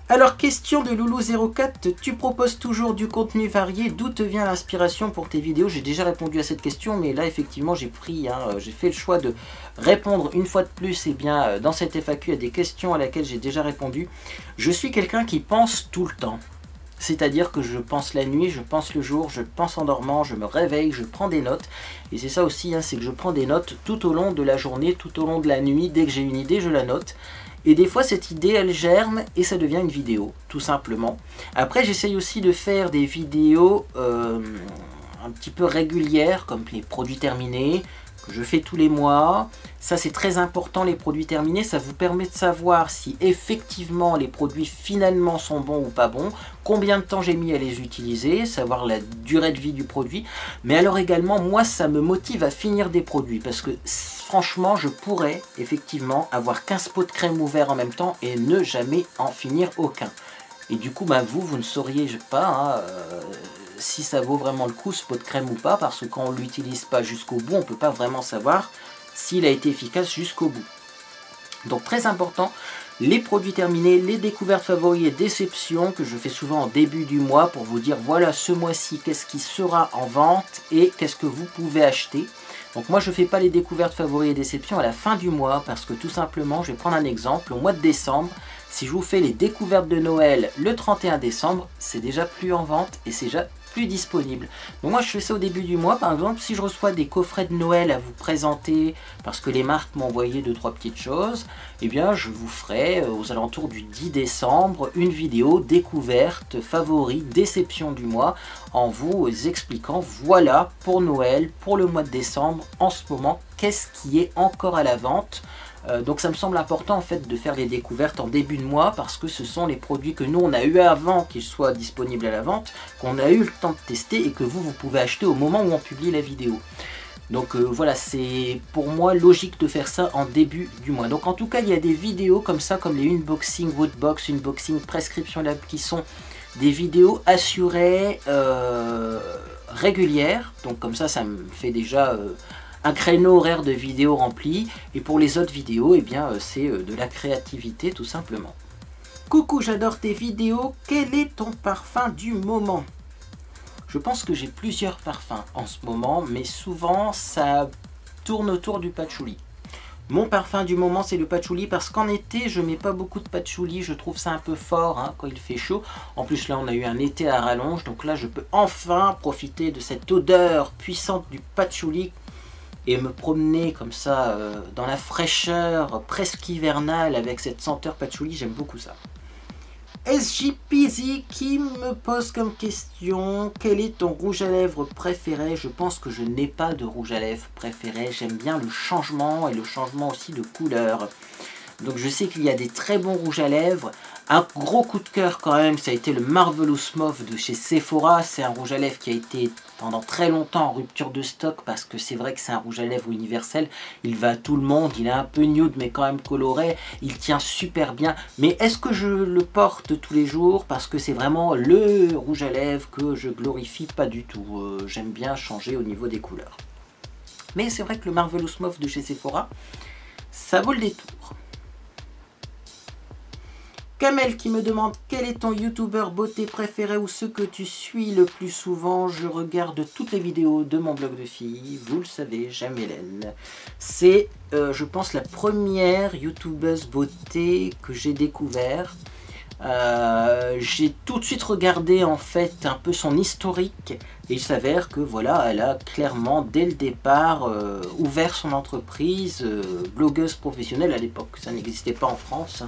Alors, question de Loulou04, tu proposes toujours du contenu varié, d'où te vient l'inspiration pour tes vidéos? J'ai déjà répondu à cette question, mais là effectivement j'ai fait le choix de répondre une fois de plus, dans cette FAQ à des questions à laquelle j'ai déjà répondu. Je suis quelqu'un qui pense tout le temps. C'est-à-dire que je pense la nuit, je pense le jour, je pense en dormant, je me réveille, je prends des notes. Et c'est ça aussi, hein, c'est que je prends des notes tout au long de la journée, tout au long de la nuit. Dès que j'ai une idée, je la note. Et des fois cette idée elle germe et ça devient une vidéo, tout simplement. Après j'essaye aussi de faire des vidéos un petit peu régulières, comme les produits terminés, que je fais tous les mois. Ça c'est très important, les produits terminés, ça vous permet de savoir si effectivement les produits finalement sont bons ou pas bons, combien de temps j'ai mis à les utiliser, savoir la durée de vie du produit. Mais alors également, moi ça me motive à finir des produits, parce que franchement je pourrais effectivement avoir 15 pots de crème ouverts en même temps et ne jamais en finir aucun. Et du coup, bah, vous ne sauriez pas si ça vaut vraiment le coup ce pot de crème ou pas, parce que quand on ne l'utilise pas jusqu'au bout, on ne peut pas vraiment savoir s'il a été efficace jusqu'au bout. Donc très important, les produits terminés, les découvertes favoris et déceptions que je fais souvent en début du mois pour vous dire voilà ce mois-ci qu'est-ce qui sera en vente et qu'est-ce que vous pouvez acheter. Donc moi je ne fais pas les découvertes favoris et déceptions à la fin du mois parce que tout simplement, je vais prendre un exemple, au mois de décembre, si je vous fais les découvertes de Noël le 31 décembre, c'est déjà plus en vente et c'est déjà plus disponible. Donc moi je fais ça au début du mois, par exemple si je reçois des coffrets de Noël à vous présenter parce que les marques m'ont envoyé 2-3 petites choses, eh bien je vous ferai aux alentours du 10 décembre une vidéo découverte, favori, déception du mois en vous expliquant voilà pour Noël, pour le mois de décembre en ce moment, qu'est-ce qui est encore à la vente. Donc ça me semble important en fait de faire les découvertes en début de mois parce que ce sont les produits que nous on a eu avant qu'ils soient disponibles à la vente, qu'on a eu le temps de tester et que vous pouvez acheter au moment où on publie la vidéo. Donc voilà, c'est pour moi logique de faire ça en début du mois. Donc en tout cas il y a des vidéos comme ça, comme les unboxing Woodbox, unboxing Prescription Lab, qui sont des vidéos assurées régulières. Donc comme ça me fait déjà un créneau horaire de vidéos rempli, et pour les autres vidéos, eh bien c'est de la créativité tout simplement. Coucou, j'adore tes vidéos, quel est ton parfum du moment? Je pense que j'ai plusieurs parfums en ce moment, mais souvent ça tourne autour du patchouli. Mon parfum du moment c'est le patchouli parce qu'en été je mets pas beaucoup de patchouli, je trouve ça un peu fort hein, quand il fait chaud. En plus là on a eu un été à rallonge, donc là je peux enfin profiter de cette odeur puissante du patchouli et me promener comme ça dans la fraîcheur presque hivernale avec cette senteur patchouli, j'aime beaucoup ça. SJPZ qui me pose comme question, quel est ton rouge à lèvres préféré? Je pense que je n'ai pas de rouge à lèvres préféré, j'aime bien le changement et le changement aussi de couleur. Donc je sais qu'il y a des très bons rouges à lèvres. Un gros coup de cœur quand même, ça a été le Marvelous Mauve de chez Sephora. C'est un rouge à lèvres qui a été pendant très longtemps en rupture de stock parce que c'est vrai que c'est un rouge à lèvres universel. Il va à tout le monde, il est un peu nude mais quand même coloré. Il tient super bien. Mais est-ce que je le porte tous les jours parce que c'est vraiment le rouge à lèvres que je glorifie? Pas du tout. J'aime bien changer au niveau des couleurs. Mais c'est vrai que le Marvelous Mauve de chez Sephora, ça vaut le détour. Kamel qui me demande quel est ton youtubeur beauté préféré ou ce que tu suis le plus souvent. Je regarde toutes les vidéos de mon blog de filles, vous le savez, j'aime Hélène. C'est je pense la première youtubeuse beauté que j'ai découvert. J'ai tout de suite regardé en fait un peu son historique et il s'avère que voilà, elle a clairement dès le départ ouvert son entreprise, blogueuse professionnelle à l'époque, ça n'existait pas en France.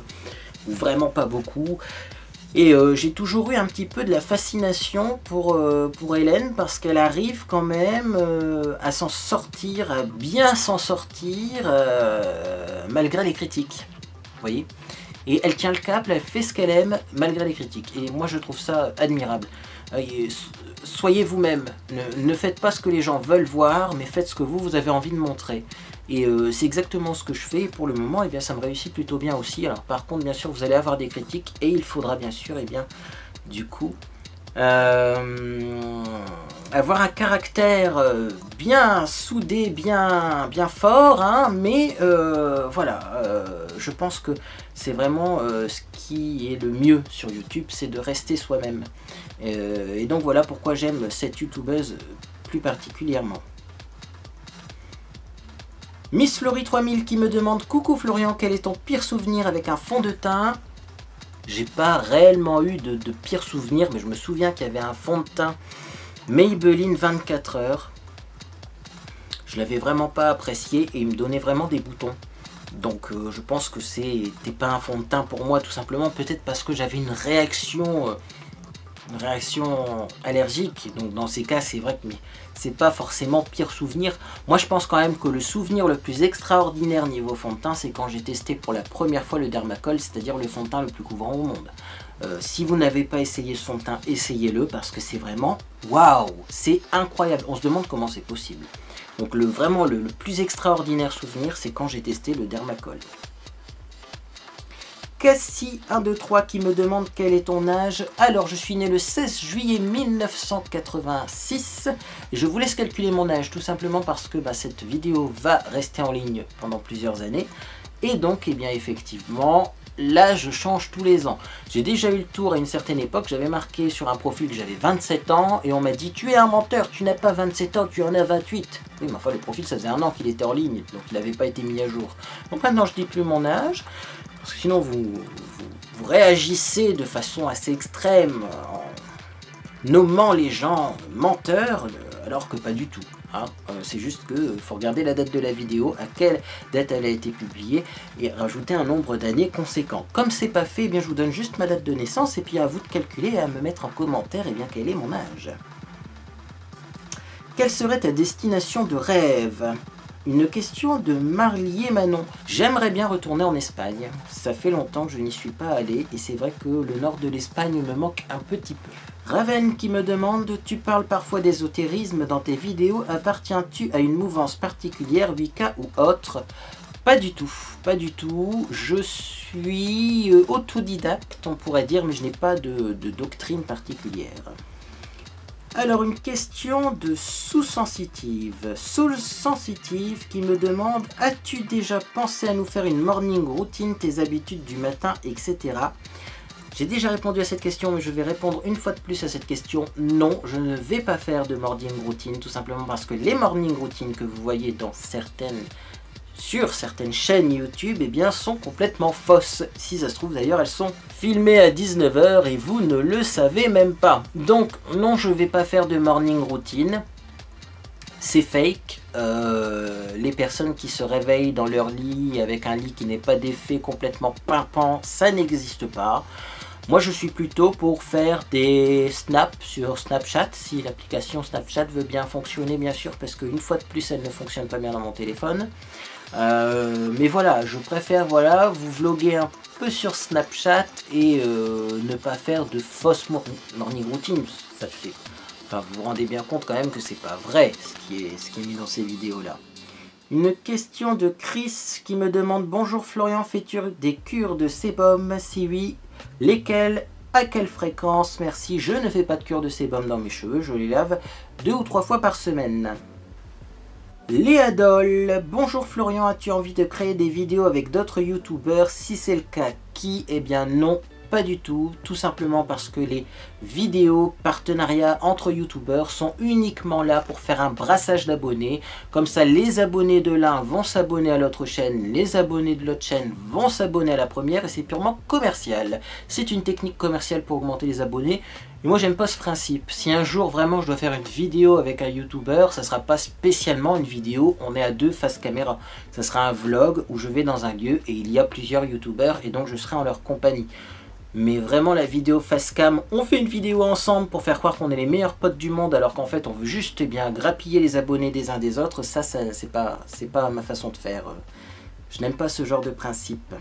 Ou vraiment pas beaucoup, et j'ai toujours eu un petit peu de la fascination pour Hélène parce qu'elle arrive quand même à s'en sortir, à bien s'en sortir malgré les critiques, vous voyez, et elle tient le cap, elle fait ce qu'elle aime malgré les critiques, et moi je trouve ça admirable. Soyez vous-même, ne faites pas ce que les gens veulent voir, mais faites ce que vous avez envie de montrer. Et c'est exactement ce que je fais, et pour le moment, eh bien, ça me réussit plutôt bien aussi. Alors par contre, bien sûr, vous allez avoir des critiques, et il faudra bien sûr, eh bien, du coup, avoir un caractère bien soudé, bien fort, hein, mais voilà, je pense que c'est vraiment ce qui est le mieux sur YouTube, c'est de rester soi-même. Et donc voilà pourquoi j'aime cette youtubeuse plus particulièrement. Miss Flory 3000 qui me demande « Coucou Florian, quel est ton pire souvenir avec un fond de teint ?» J'ai pas réellement eu de pire souvenir, mais je me souviens qu'il y avait un fond de teint Maybelline 24 heures. Je l'avais vraiment pas apprécié et il me donnait vraiment des boutons. Donc je pense que c'était pas un fond de teint pour moi, tout simplement, peut-être parce que j'avais une réaction allergique. Donc dans ces cas, c'est vrai que c'est pas forcément pire souvenir. Moi je pense quand même que le souvenir le plus extraordinaire niveau fond de teint, c'est quand j'ai testé pour la première fois le Dermacol, c'est-à-dire le fond de teint le plus couvrant au monde. Si vous n'avez pas essayé ce fond de teint, essayez-le, parce que c'est vraiment waouh, c'est incroyable. On se demande comment c'est possible. Donc vraiment le plus extraordinaire souvenir, c'est quand j'ai testé le Dermacol. Cassie 123 qui me demande quel est ton âge. Alors je suis né le 16 juillet 1986 et je vous laisse calculer mon âge tout simplement parce que cette vidéo va rester en ligne pendant plusieurs années, et donc bien effectivement l'âge change tous les ans. J'ai déjà eu le tour à une certaine époque, j'avais marqué sur un profil que j'avais 27 ans et on m'a dit tu es un menteur, tu n'as pas 27 ans, tu en as 28. Oui, mais enfin le profil ça faisait un an qu'il était en ligne, donc il n'avait pas été mis à jour. Donc maintenant je dis plus mon âge, parce que sinon vous réagissez de façon assez extrême en nommant les gens menteurs, alors que pas du tout. C'est juste que faut regarder la date de la vidéo, à quelle date elle a été publiée, et rajouter un nombre d'années conséquent. Comme c'est pas fait, je vous donne juste ma date de naissance, et puis à vous de calculer et à me mettre en commentaire quel est mon âge. Quelle serait ta destination de rêve? Une question de Marlier Manon. J'aimerais bien retourner en Espagne. Ça fait longtemps que je n'y suis pas allé, et c'est vrai que le nord de l'Espagne me manque un petit peu. Raven qui me demande, tu parles parfois d'ésotérisme dans tes vidéos, appartiens-tu à une mouvance particulière, Wicca ou autre? Pas du tout, pas du tout. Je suis autodidacte, on pourrait dire, mais je n'ai pas de doctrine particulière. Alors une question de Soul-Sensitive. Soul-Sensitive qui me demande, as-tu déjà pensé à nous faire une morning routine, tes habitudes du matin, etc. J'ai déjà répondu à cette question, mais je vais répondre une fois de plus à cette question. Non, je ne vais pas faire de morning routine, tout simplement parce que les morning routines que vous voyez dans sur certaines chaînes YouTube, sont complètement fausses. Si ça se trouve d'ailleurs, elles sont filmées à 19 h et vous ne le savez même pas. Donc non, je ne vais pas faire de morning routine. C'est fake. Les personnes qui se réveillent dans leur lit avec un lit qui n'est pas défait, complètement pimpant, ça n'existe pas. Moi je suis plutôt pour faire des snaps sur Snapchat, si l'application Snapchat veut bien fonctionner, bien sûr, parce qu'une fois de plus elle ne fonctionne pas bien dans mon téléphone. Mais voilà, je préfère vous vloguer un peu sur Snapchat et ne pas faire de fausses morning routines. Ça fait... Enfin, vous vous rendez bien compte quand même que c'est pas vrai ce qui est mis dans ces vidéos là. Une question de Chris qui me demande, bonjour Florian, fais-tu des cures de sébum? Si oui, lesquelles? À quelle fréquence? Merci, je ne fais pas de cure de sébum dans mes cheveux, je les lave 2 ou 3 fois par semaine. Léadol, bonjour Florian, as-tu envie de créer des vidéos avec d'autres youtubeurs? Si c'est le cas, qui? Eh bien non, pas du tout simplement parce que les vidéos partenariats entre youtubeurs sont uniquement là pour faire un brassage d'abonnés. Comme ça, les abonnés de l'un vont s'abonner à l'autre chaîne, les abonnés de l'autre chaîne vont s'abonner à la première, et c'est purement commercial. C'est une technique commerciale pour augmenter les abonnés. Et moi j'aime pas ce principe. Si un jour vraiment je dois faire une vidéo avec un youtubeur, ça sera pas spécialement une vidéo, on est à deux face caméra. Ça sera un vlog où je vais dans un lieu et il y a plusieurs youtubeurs et donc je serai en leur compagnie. Mais vraiment la vidéo face cam, on fait une vidéo ensemble pour faire croire qu'on est les meilleurs potes du monde alors qu'en fait on veut juste grappiller les abonnés des uns des autres, ça c'est pas ma façon de faire. Je n'aime pas ce genre de principe.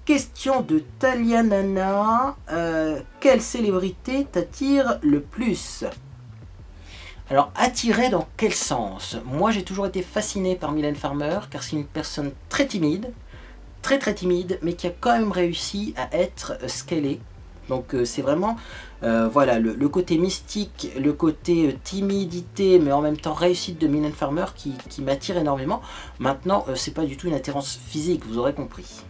Question de Talianana, quelle célébrité t'attire le plus? Alors attirer dans quel sens? Moi j'ai toujours été fasciné par Mylène Farmer car c'est une personne très timide, très timide, mais qui a quand même réussi à être ce qu'elle est. Donc c'est vraiment voilà, le côté mystique, le côté timidité, mais en même temps réussite de Mylène Farmer qui m'attire énormément. Maintenant, c'est pas du tout une attirance physique, vous aurez compris.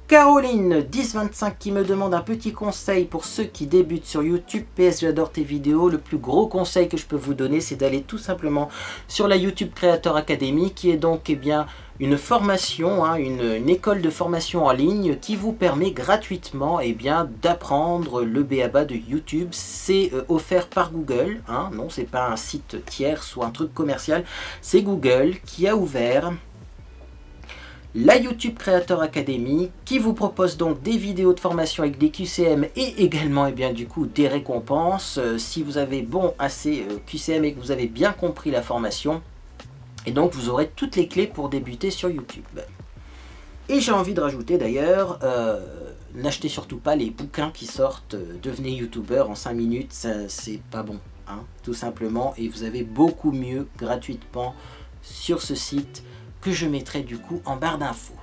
Caroline 1025 qui me demande un petit conseil pour ceux qui débutent sur YouTube. PS, j'adore tes vidéos. Le plus gros conseil que je peux vous donner, c'est d'aller tout simplement sur la YouTube Creator Academy, qui est donc une formation, une école de formation en ligne qui vous permet gratuitement d'apprendre le b.a.-ba de YouTube. C'est offert par Google, non, c'est pas un site tierce ou un truc commercial, c'est Google qui a ouvert la YouTube Creator Academy, qui vous propose donc des vidéos de formation avec des QCM et également et bien du coup des récompenses si vous avez assez QCM et que vous avez bien compris la formation. Et donc vous aurez toutes les clés pour débuter sur YouTube. Et j'ai envie de rajouter d'ailleurs, n'achetez surtout pas les bouquins qui sortent, devenez youtubeur en 5 minutes, c'est pas bon, hein, tout simplement. Et vous avez beaucoup mieux gratuitement sur ce site que je mettrai du coup en barre d'infos.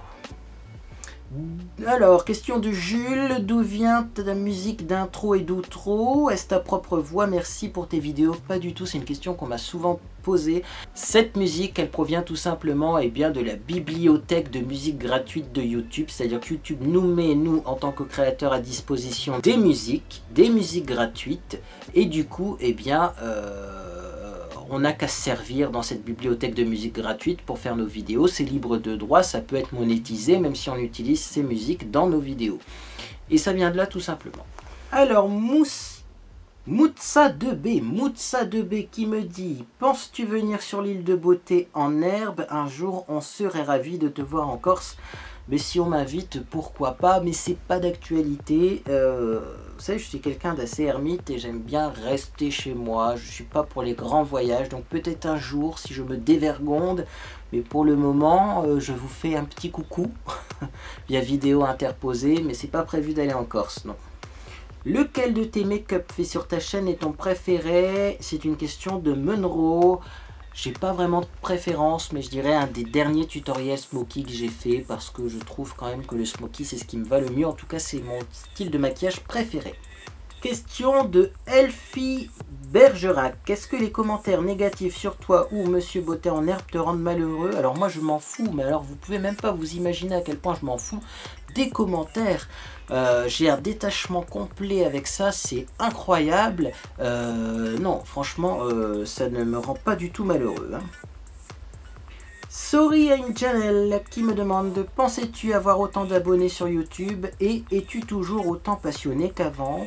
Alors, question de Jules, d'où vient ta musique d'intro et d'outro? Est-ce ta propre voix? Merci pour tes vidéos. Pas du tout, c'est une question qu'on m'a souvent posée. Cette musique, elle provient tout simplement de la bibliothèque de musique gratuite de YouTube. C'est-à-dire que YouTube nous met, nous, en tant que créateurs, à disposition des musiques gratuites. Et du coup, on n'a qu'à se servir dans cette bibliothèque de musique gratuite pour faire nos vidéos. C'est libre de droit, ça peut être monétisé même si on utilise ces musiques dans nos vidéos. Et ça vient de là tout simplement. Alors Moutsa2B qui me dit: penses-tu venir sur l'île de Beauté en herbe? Un jour on serait ravis de te voir en Corse. Mais si on m'invite, pourquoi pas, mais c'est pas d'actualité. Vous savez, je suis quelqu'un d'assez ermite et j'aime bien rester chez moi. Je suis pas pour les grands voyages, donc peut-être un jour si je me dévergonde. Mais pour le moment, je vous fais un petit coucou via vidéo interposée, mais c'est pas prévu d'aller en Corse, non. Lequel de tes make-up faits sur ta chaîne est ton préféré? C'est une question de Munro. J'ai pas vraiment de préférence, mais je dirais un des derniers tutoriels smoky que j'ai fait parce que je trouve quand même que le smoky c'est ce qui me va le mieux. En tout cas, c'est mon style de maquillage préféré. Question de Elfie Bergerac. Est-ce que les commentaires négatifs sur toi ou Monsieur Beauté en herbe te rendent malheureux? Alors moi je m'en fous, mais alors vous pouvez même pas vous imaginer à quel point je m'en fous des commentaires. J'ai un détachement complet avec ça, c'est incroyable. Non, franchement, ça ne me rend pas du tout malheureux. Hein. Sorry Angel qui me demande: pensais-tu avoir autant d'abonnés sur YouTube et es-tu toujours autant passionné qu'avant?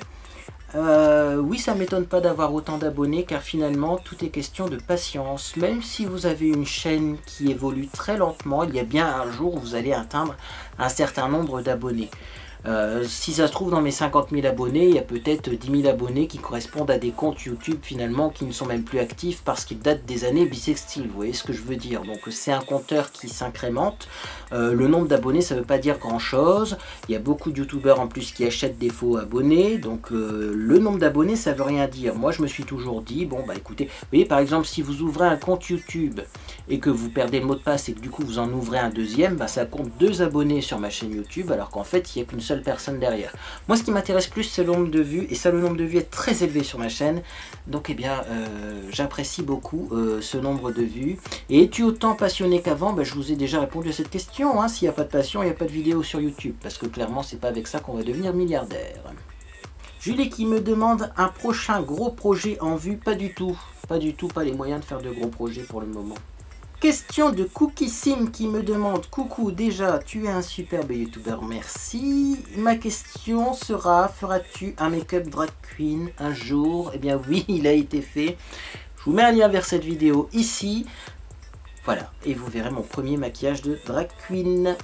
Oui, ça m'étonne pas d'avoir autant d'abonnés car finalement tout est question de patience. Même si vous avez une chaîne qui évolue très lentement, il y a bien un jour où vous allez atteindre un certain nombre d'abonnés. Si ça se trouve dans mes 50 000 abonnés, il y a peut-être 10 000 abonnés qui correspondent à des comptes YouTube finalement qui ne sont même plus actifs parce qu'ils datent des années bissextiles, vous voyez ce que je veux dire. Donc c'est un compteur qui s'incrémente. Le nombre d'abonnés ça veut pas dire grand chose. Il y a beaucoup de youtubeurs en plus qui achètent des faux abonnés, donc le nombre d'abonnés ça veut rien dire. Moi je me suis toujours dit, bon bah écoutez, vous voyez par exemple si vous ouvrez un compte YouTube et que vous perdez le mot de passe et que du coup vous en ouvrez un deuxième, bah ça compte 2 abonnés sur ma chaîne YouTube alors qu'en fait il n'y a qu'une seule personne derrière. Moi ce qui m'intéresse plus c'est le nombre de vues, et ça le nombre de vues est très élevé sur ma chaîne, donc j'apprécie beaucoup ce nombre de vues. Et es-tu autant passionné qu'avant? Je vous ai déjà répondu à cette question, hein. S'il n'y a pas de passion, il n'y a pas de vidéo sur YouTube, parce que clairement c'est pas avec ça qu'on va devenir milliardaire. Julie qui me demande: un prochain gros projet en vue? Pas du tout, pas les moyens de faire de gros projets pour le moment. Question de Cookie Sim qui me demande: coucou, déjà tu es un superbe youtubeur, merci. Ma question sera: feras-tu un make-up drag queen un jour? Eh bien oui, il a été fait. Je vous mets un lien vers cette vidéo ici. Voilà, et vous verrez mon premier maquillage de drag queen.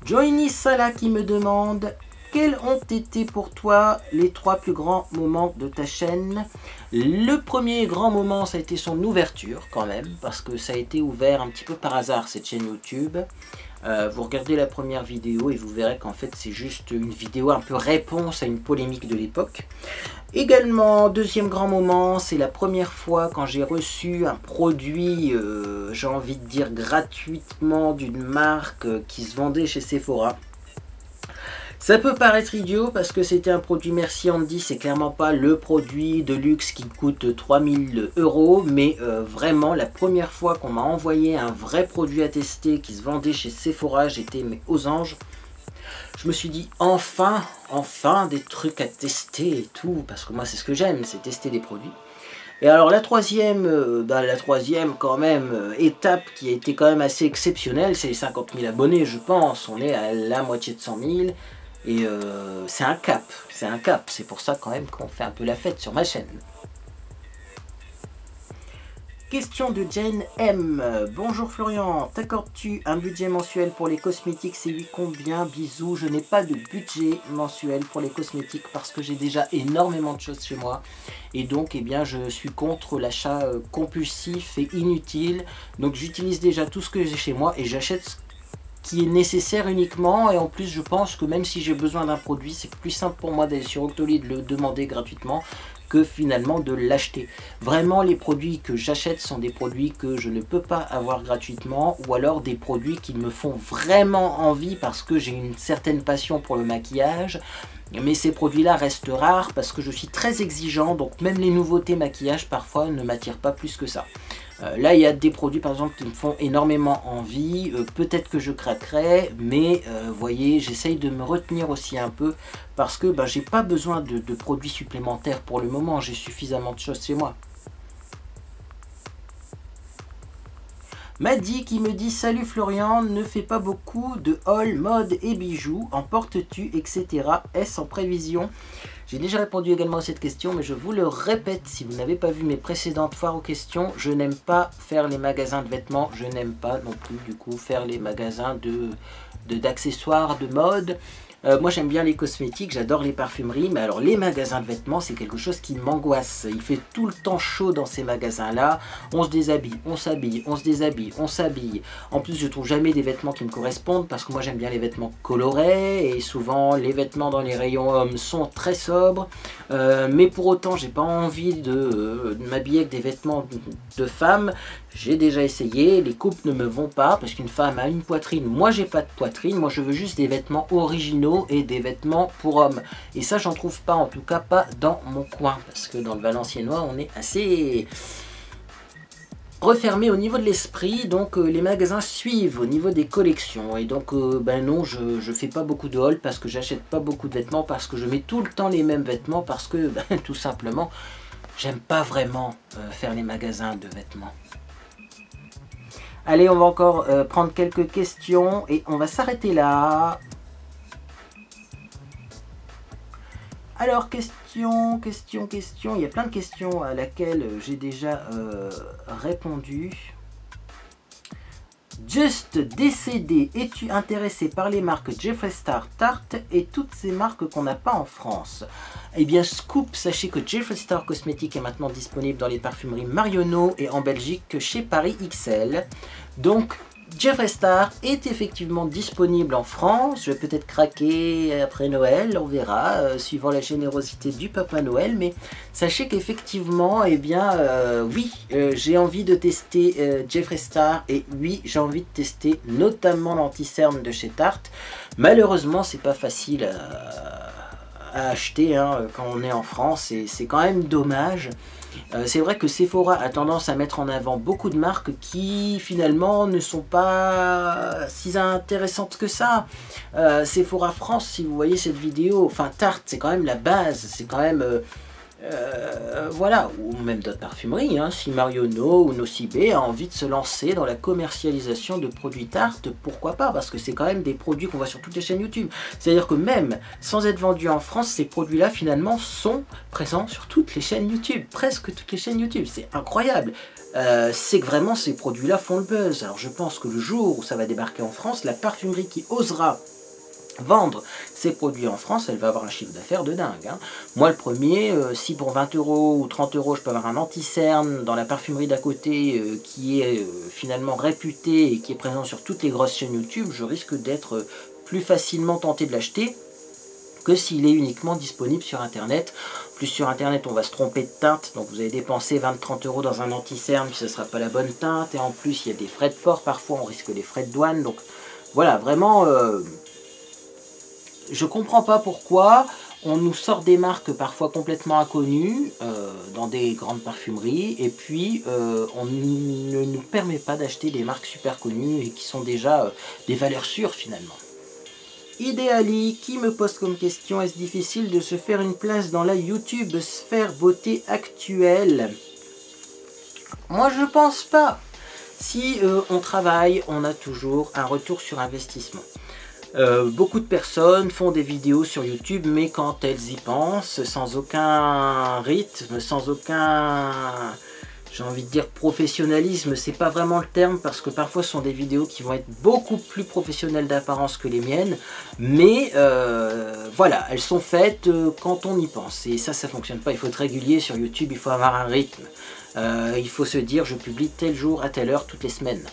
Joiny Salah qui me demande: quels ont été pour toi les 3 plus grands moments de ta chaîne? Le premier grand moment, ça a été son ouverture quand même, parce que ça a été ouvert un petit peu par hasard cette chaîne YouTube. Vous regardez la première vidéo et vous verrez qu'en fait c'est juste une vidéo un peu réponse à une polémique de l'époque. Également, deuxième grand moment, c'est la première fois quand j'ai reçu un produit, j'ai envie de dire gratuitement, d'une marque qui se vendait chez Sephora. Ça peut paraître idiot parce que c'était un produit Merci Andy, c'est clairement pas le produit de luxe qui coûte 3000 €, mais vraiment la première fois qu'on m'a envoyé un vrai produit à tester qui se vendait chez Sephora, j'étais aux anges. Je me suis dit enfin des trucs à tester et tout, parce que moi c'est ce que j'aime, c'est tester des produits. Et alors la troisième quand même étape qui a été quand même assez exceptionnelle, c'est les 50 000 abonnés je pense, on est à la moitié de 100 000. Et c'est un cap, c'est pour ça quand même qu'on fait un peu la fête sur ma chaîne. Question de Jane M. Bonjour Florian, t'accordes-tu un budget mensuel pour les cosmétiques? C'est oui, combien? Bisous, je n'ai pas de budget mensuel pour les cosmétiques parce que j'ai déjà énormément de choses chez moi. Et donc, eh bien, je suis contre l'achat compulsif et inutile. Donc, j'utilise déjà tout ce que j'ai chez moi et j'achète ce qui est nécessaire uniquement. Et en plus, je pense que même si j'ai besoin d'un produit, c'est plus simple pour moi d'aller sur Octoly de le demander gratuitement que finalement de l'acheter. Vraiment, les produits que j'achète sont des produits que je ne peux pas avoir gratuitement, ou alors des produits qui me font vraiment envie parce que j'ai une certaine passion pour le maquillage. Mais ces produits-là restent rares parce que je suis très exigeant, donc même les nouveautés maquillage parfois ne m'attirent pas plus que ça. Là, il y a des produits par exemple qui me font énormément envie, peut-être que je craquerai, mais vous voyez, j'essaye de me retenir aussi un peu parce que j'ai pas besoin de produits supplémentaires pour le moment, j'ai suffisamment de choses chez moi. Maddy qui me dit: salut Florian, ne fais pas beaucoup de haul, mode et bijoux, en portes-tu, etc. Est-ce en prévision? J'ai déjà répondu également à cette question, mais je vous le répète, si vous n'avez pas vu mes précédentes foires aux questions, je n'aime pas faire les magasins de vêtements, je n'aime pas non plus du coup faire les magasins d'accessoires, de mode. Moi j'aime bien les cosmétiques, j'adore les parfumeries, mais alors les magasins de vêtements c'est quelque chose qui m'angoisse. Il fait tout le temps chaud dans ces magasins là, on se déshabille, on s'habille, on se déshabille, on s'habille. En plus je trouve jamais des vêtements qui me correspondent parce que moi j'aime bien les vêtements colorés et souvent les vêtements dans les rayons hommes sont très sobres. Mais pour autant j'ai pas envie de m'habiller avec des vêtements de femme. J'ai déjà essayé, les coupes ne me vont pas parce qu'une femme a une poitrine, moi j'ai pas de poitrine, moi je veux juste des vêtements originaux et des vêtements pour hommes. Et ça j'en trouve pas, en tout cas pas dans mon coin, parce que dans le Valenciennois on est assez refermé au niveau de l'esprit, donc les magasins suivent au niveau des collections. Et donc non, je fais pas beaucoup de haul parce que j'achète pas beaucoup de vêtements, parce que je mets tout le temps les mêmes vêtements, parce que tout simplement j'aime pas vraiment faire les magasins de vêtements. Allez, on va encore prendre quelques questions et on va s'arrêter là. Alors, question. Il y a plein de questions à laquelle j'ai déjà répondu. Just décédé, es-tu intéressé par les marques Jeffree Star, Tarte et toutes ces marques qu'on n'a pas en France? Eh bien, scoop, sachez que Jeffree Star Cosmétiques est maintenant disponible dans les parfumeries Marionneau et en Belgique que chez Paris XL. Donc, Jeffree Star est effectivement disponible en France. Je vais peut-être craquer après Noël, on verra, suivant la générosité du Papa Noël. Mais sachez qu'effectivement, eh bien, oui, j'ai envie de tester Jeffree Star et oui, j'ai envie de tester notamment l'anti-cerne de chez Tarte. Malheureusement, c'est pas facile à acheter quand on est en France et c'est quand même dommage. C'est vrai que Sephora a tendance à mettre en avant beaucoup de marques qui finalement ne sont pas si intéressantes que ça. Sephora France, si vous voyez cette vidéo, enfin Tarte c'est quand même la base, c'est quand même voilà, ou même d'autres parfumeries, si Marionneau ou Nocibé a envie de se lancer dans la commercialisation de produits Tarte, pourquoi pas, parce que c'est quand même des produits qu'on voit sur toutes les chaînes YouTube. C'est-à-dire que même sans être vendus en France, ces produits-là finalement sont présents sur toutes les chaînes YouTube, presque toutes les chaînes YouTube, c'est incroyable. C'est que vraiment ces produits-là font le buzz. Alors je pense que le jour où ça va débarquer en France, la parfumerie qui osera vendre ces produits en France, elle va avoir un chiffre d'affaires de dingue. Moi le premier, si pour 20 € ou 30 € je peux avoir un anti-cerne dans la parfumerie d'à côté qui est finalement réputé et qui est présent sur toutes les grosses chaînes YouTube, je risque d'être plus facilement tenté de l'acheter que s'il est uniquement disponible sur internet. Plus sur internet on va se tromper de teinte, donc vous allez dépenser 20-30 € dans un anti-cerne, puis ce ne sera pas la bonne teinte, et en plus il y a des frais de port, parfois on risque des frais de douane, donc voilà, vraiment je comprends pas pourquoi on nous sort des marques parfois complètement inconnues dans des grandes parfumeries et puis on ne nous permet pas d'acheter des marques super connues et qui sont déjà des valeurs sûres finalement. Idéali qui me pose comme question: est-ce difficile de se faire une place dans la YouTube sphère beauté actuelle? Moi je pense pas. Si on travaille, on a toujours un retour sur investissement. Beaucoup de personnes font des vidéos sur YouTube, mais quand elles y pensent, sans aucun rythme, sans aucun... j'ai envie de dire professionnalisme, c'est pas vraiment le terme parce que parfois ce sont des vidéos qui vont être beaucoup plus professionnelles d'apparence que les miennes, mais voilà, elles sont faites quand on y pense, et ça fonctionne pas. Il faut être régulier sur YouTube, il faut avoir un rythme, il faut se dire je publie tel jour à telle heure toutes les semaines.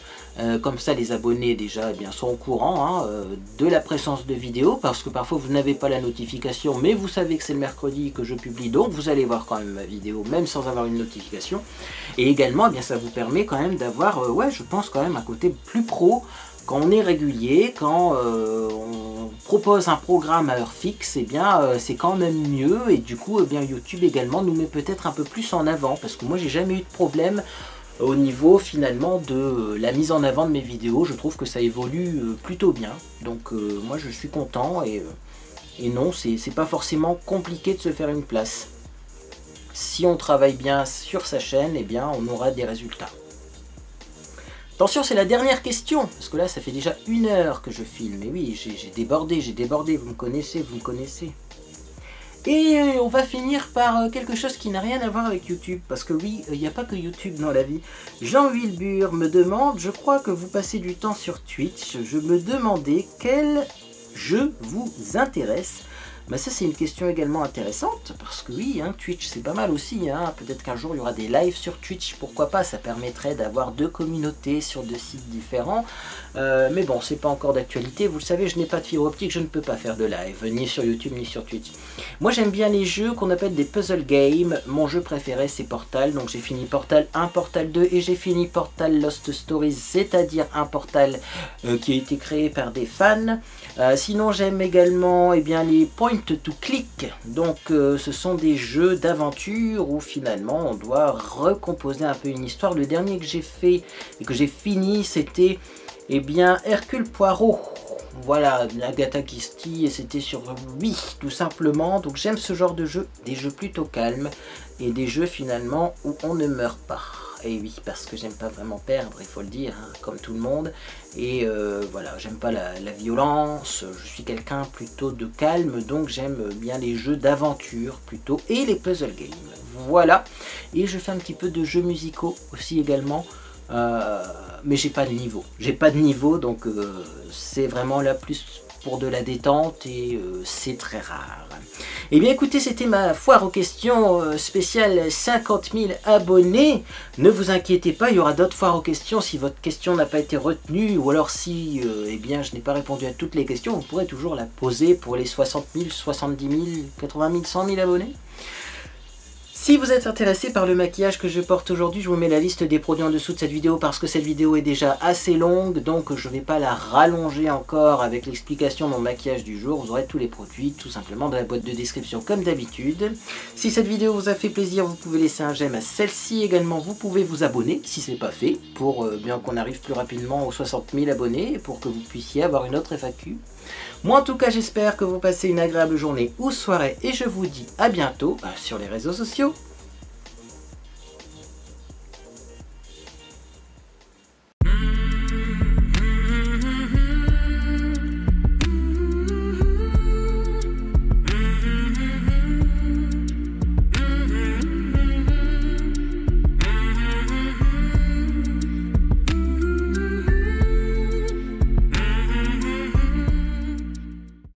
Comme ça les abonnés déjà eh bien, sont au courant de la présence de vidéos, parce que parfois vous n'avez pas la notification mais vous savez que c'est le mercredi que je publie, donc vous allez voir quand même ma vidéo même sans avoir une notification. Et également eh bien, ça vous permet quand même d'avoir ouais, je pense quand même un côté plus pro quand on est régulier, quand on propose un programme à heure fixe, eh bien c'est quand même mieux, et du coup eh bien, YouTube également nous met peut-être un peu plus en avant, parce que moi j'ai jamais eu de problème au niveau finalement de la mise en avant de mes vidéos. Je trouve que ça évolue plutôt bien, donc moi je suis content, et non, c'est pas forcément compliqué de se faire une place. Si on travaille bien sur sa chaîne, eh bien on aura des résultats. Attention, c'est la dernière question, parce que là ça fait déjà 1 heure que je filme, et oui j'ai débordé, vous me connaissez, Et on va finir par quelque chose qui n'a rien à voir avec YouTube, parce que oui, il n'y a pas que YouTube dans la vie. Jean Wilbur me demande, je crois que vous passez du temps sur Twitch, je me demandais quel jeu vous intéresse. Bah ça c'est une question également intéressante, parce que oui, hein, Twitch c'est pas mal aussi, hein. Peut-être qu'un jour il y aura des lives sur Twitch, pourquoi pas, ça permettrait d'avoir 2 communautés sur 2 sites différents. Mais bon, c'est pas encore d'actualité, vous le savez, je n'ai pas de fibre optique, je ne peux pas faire de live, ni sur YouTube ni sur Twitch. Moi j'aime bien les jeux qu'on appelle des puzzle games, mon jeu préféré c'est Portal, donc j'ai fini Portal 1, Portal 2 et j'ai fini Portal Lost Stories, c'est-à-dire un Portal qui a été créé par des fans. Sinon j'aime également eh bien, les point to click, donc ce sont des jeux d'aventure où finalement on doit recomposer un peu une histoire. Le dernier que j'ai fait et que j'ai fini c'était eh bien Hercule Poirot, voilà, Agatha Christie, et c'était sur oui tout simplement. Donc j'aime ce genre de jeu, des jeux plutôt calmes et des jeux finalement où on ne meurt pas. Et oui, parce que j'aime pas vraiment perdre, il faut le dire, hein, comme tout le monde. Et voilà, j'aime pas la violence, je suis quelqu'un plutôt de calme, donc j'aime bien les jeux d'aventure plutôt, et les puzzle games. Voilà, et je fais un petit peu de jeux musicaux aussi également, mais j'ai pas de niveau, donc c'est vraiment là plus pour de la détente, et c'est très rare. Et bien écoutez, c'était ma foire aux questions spéciale 50 000 abonnés. Ne vous inquiétez pas, il y aura d'autres foires aux questions si votre question n'a pas été retenue, ou alors si eh bien, je n'ai pas répondu à toutes les questions, vous pourrez toujours la poser pour les 60 000, 70 000, 80 000, 100 000 abonnés. Si vous êtes intéressé par le maquillage que je porte aujourd'hui, je vous mets la liste des produits en dessous de cette vidéo, parce que cette vidéo est déjà assez longue, donc je ne vais pas la rallonger encore avec l'explication de mon maquillage du jour. Vous aurez tous les produits tout simplement dans la boîte de description comme d'habitude. Si cette vidéo vous a fait plaisir, vous pouvez laisser un j'aime à celle-ci. Également, vous pouvez vous abonner si ce n'est pas fait, pour bien qu'on arrive plus rapidement aux 60 000 abonnés, et pour que vous puissiez avoir une autre FAQ. Moi en tout cas j'espère que vous passez une agréable journée ou soirée, et je vous dis à bientôt sur les réseaux sociaux.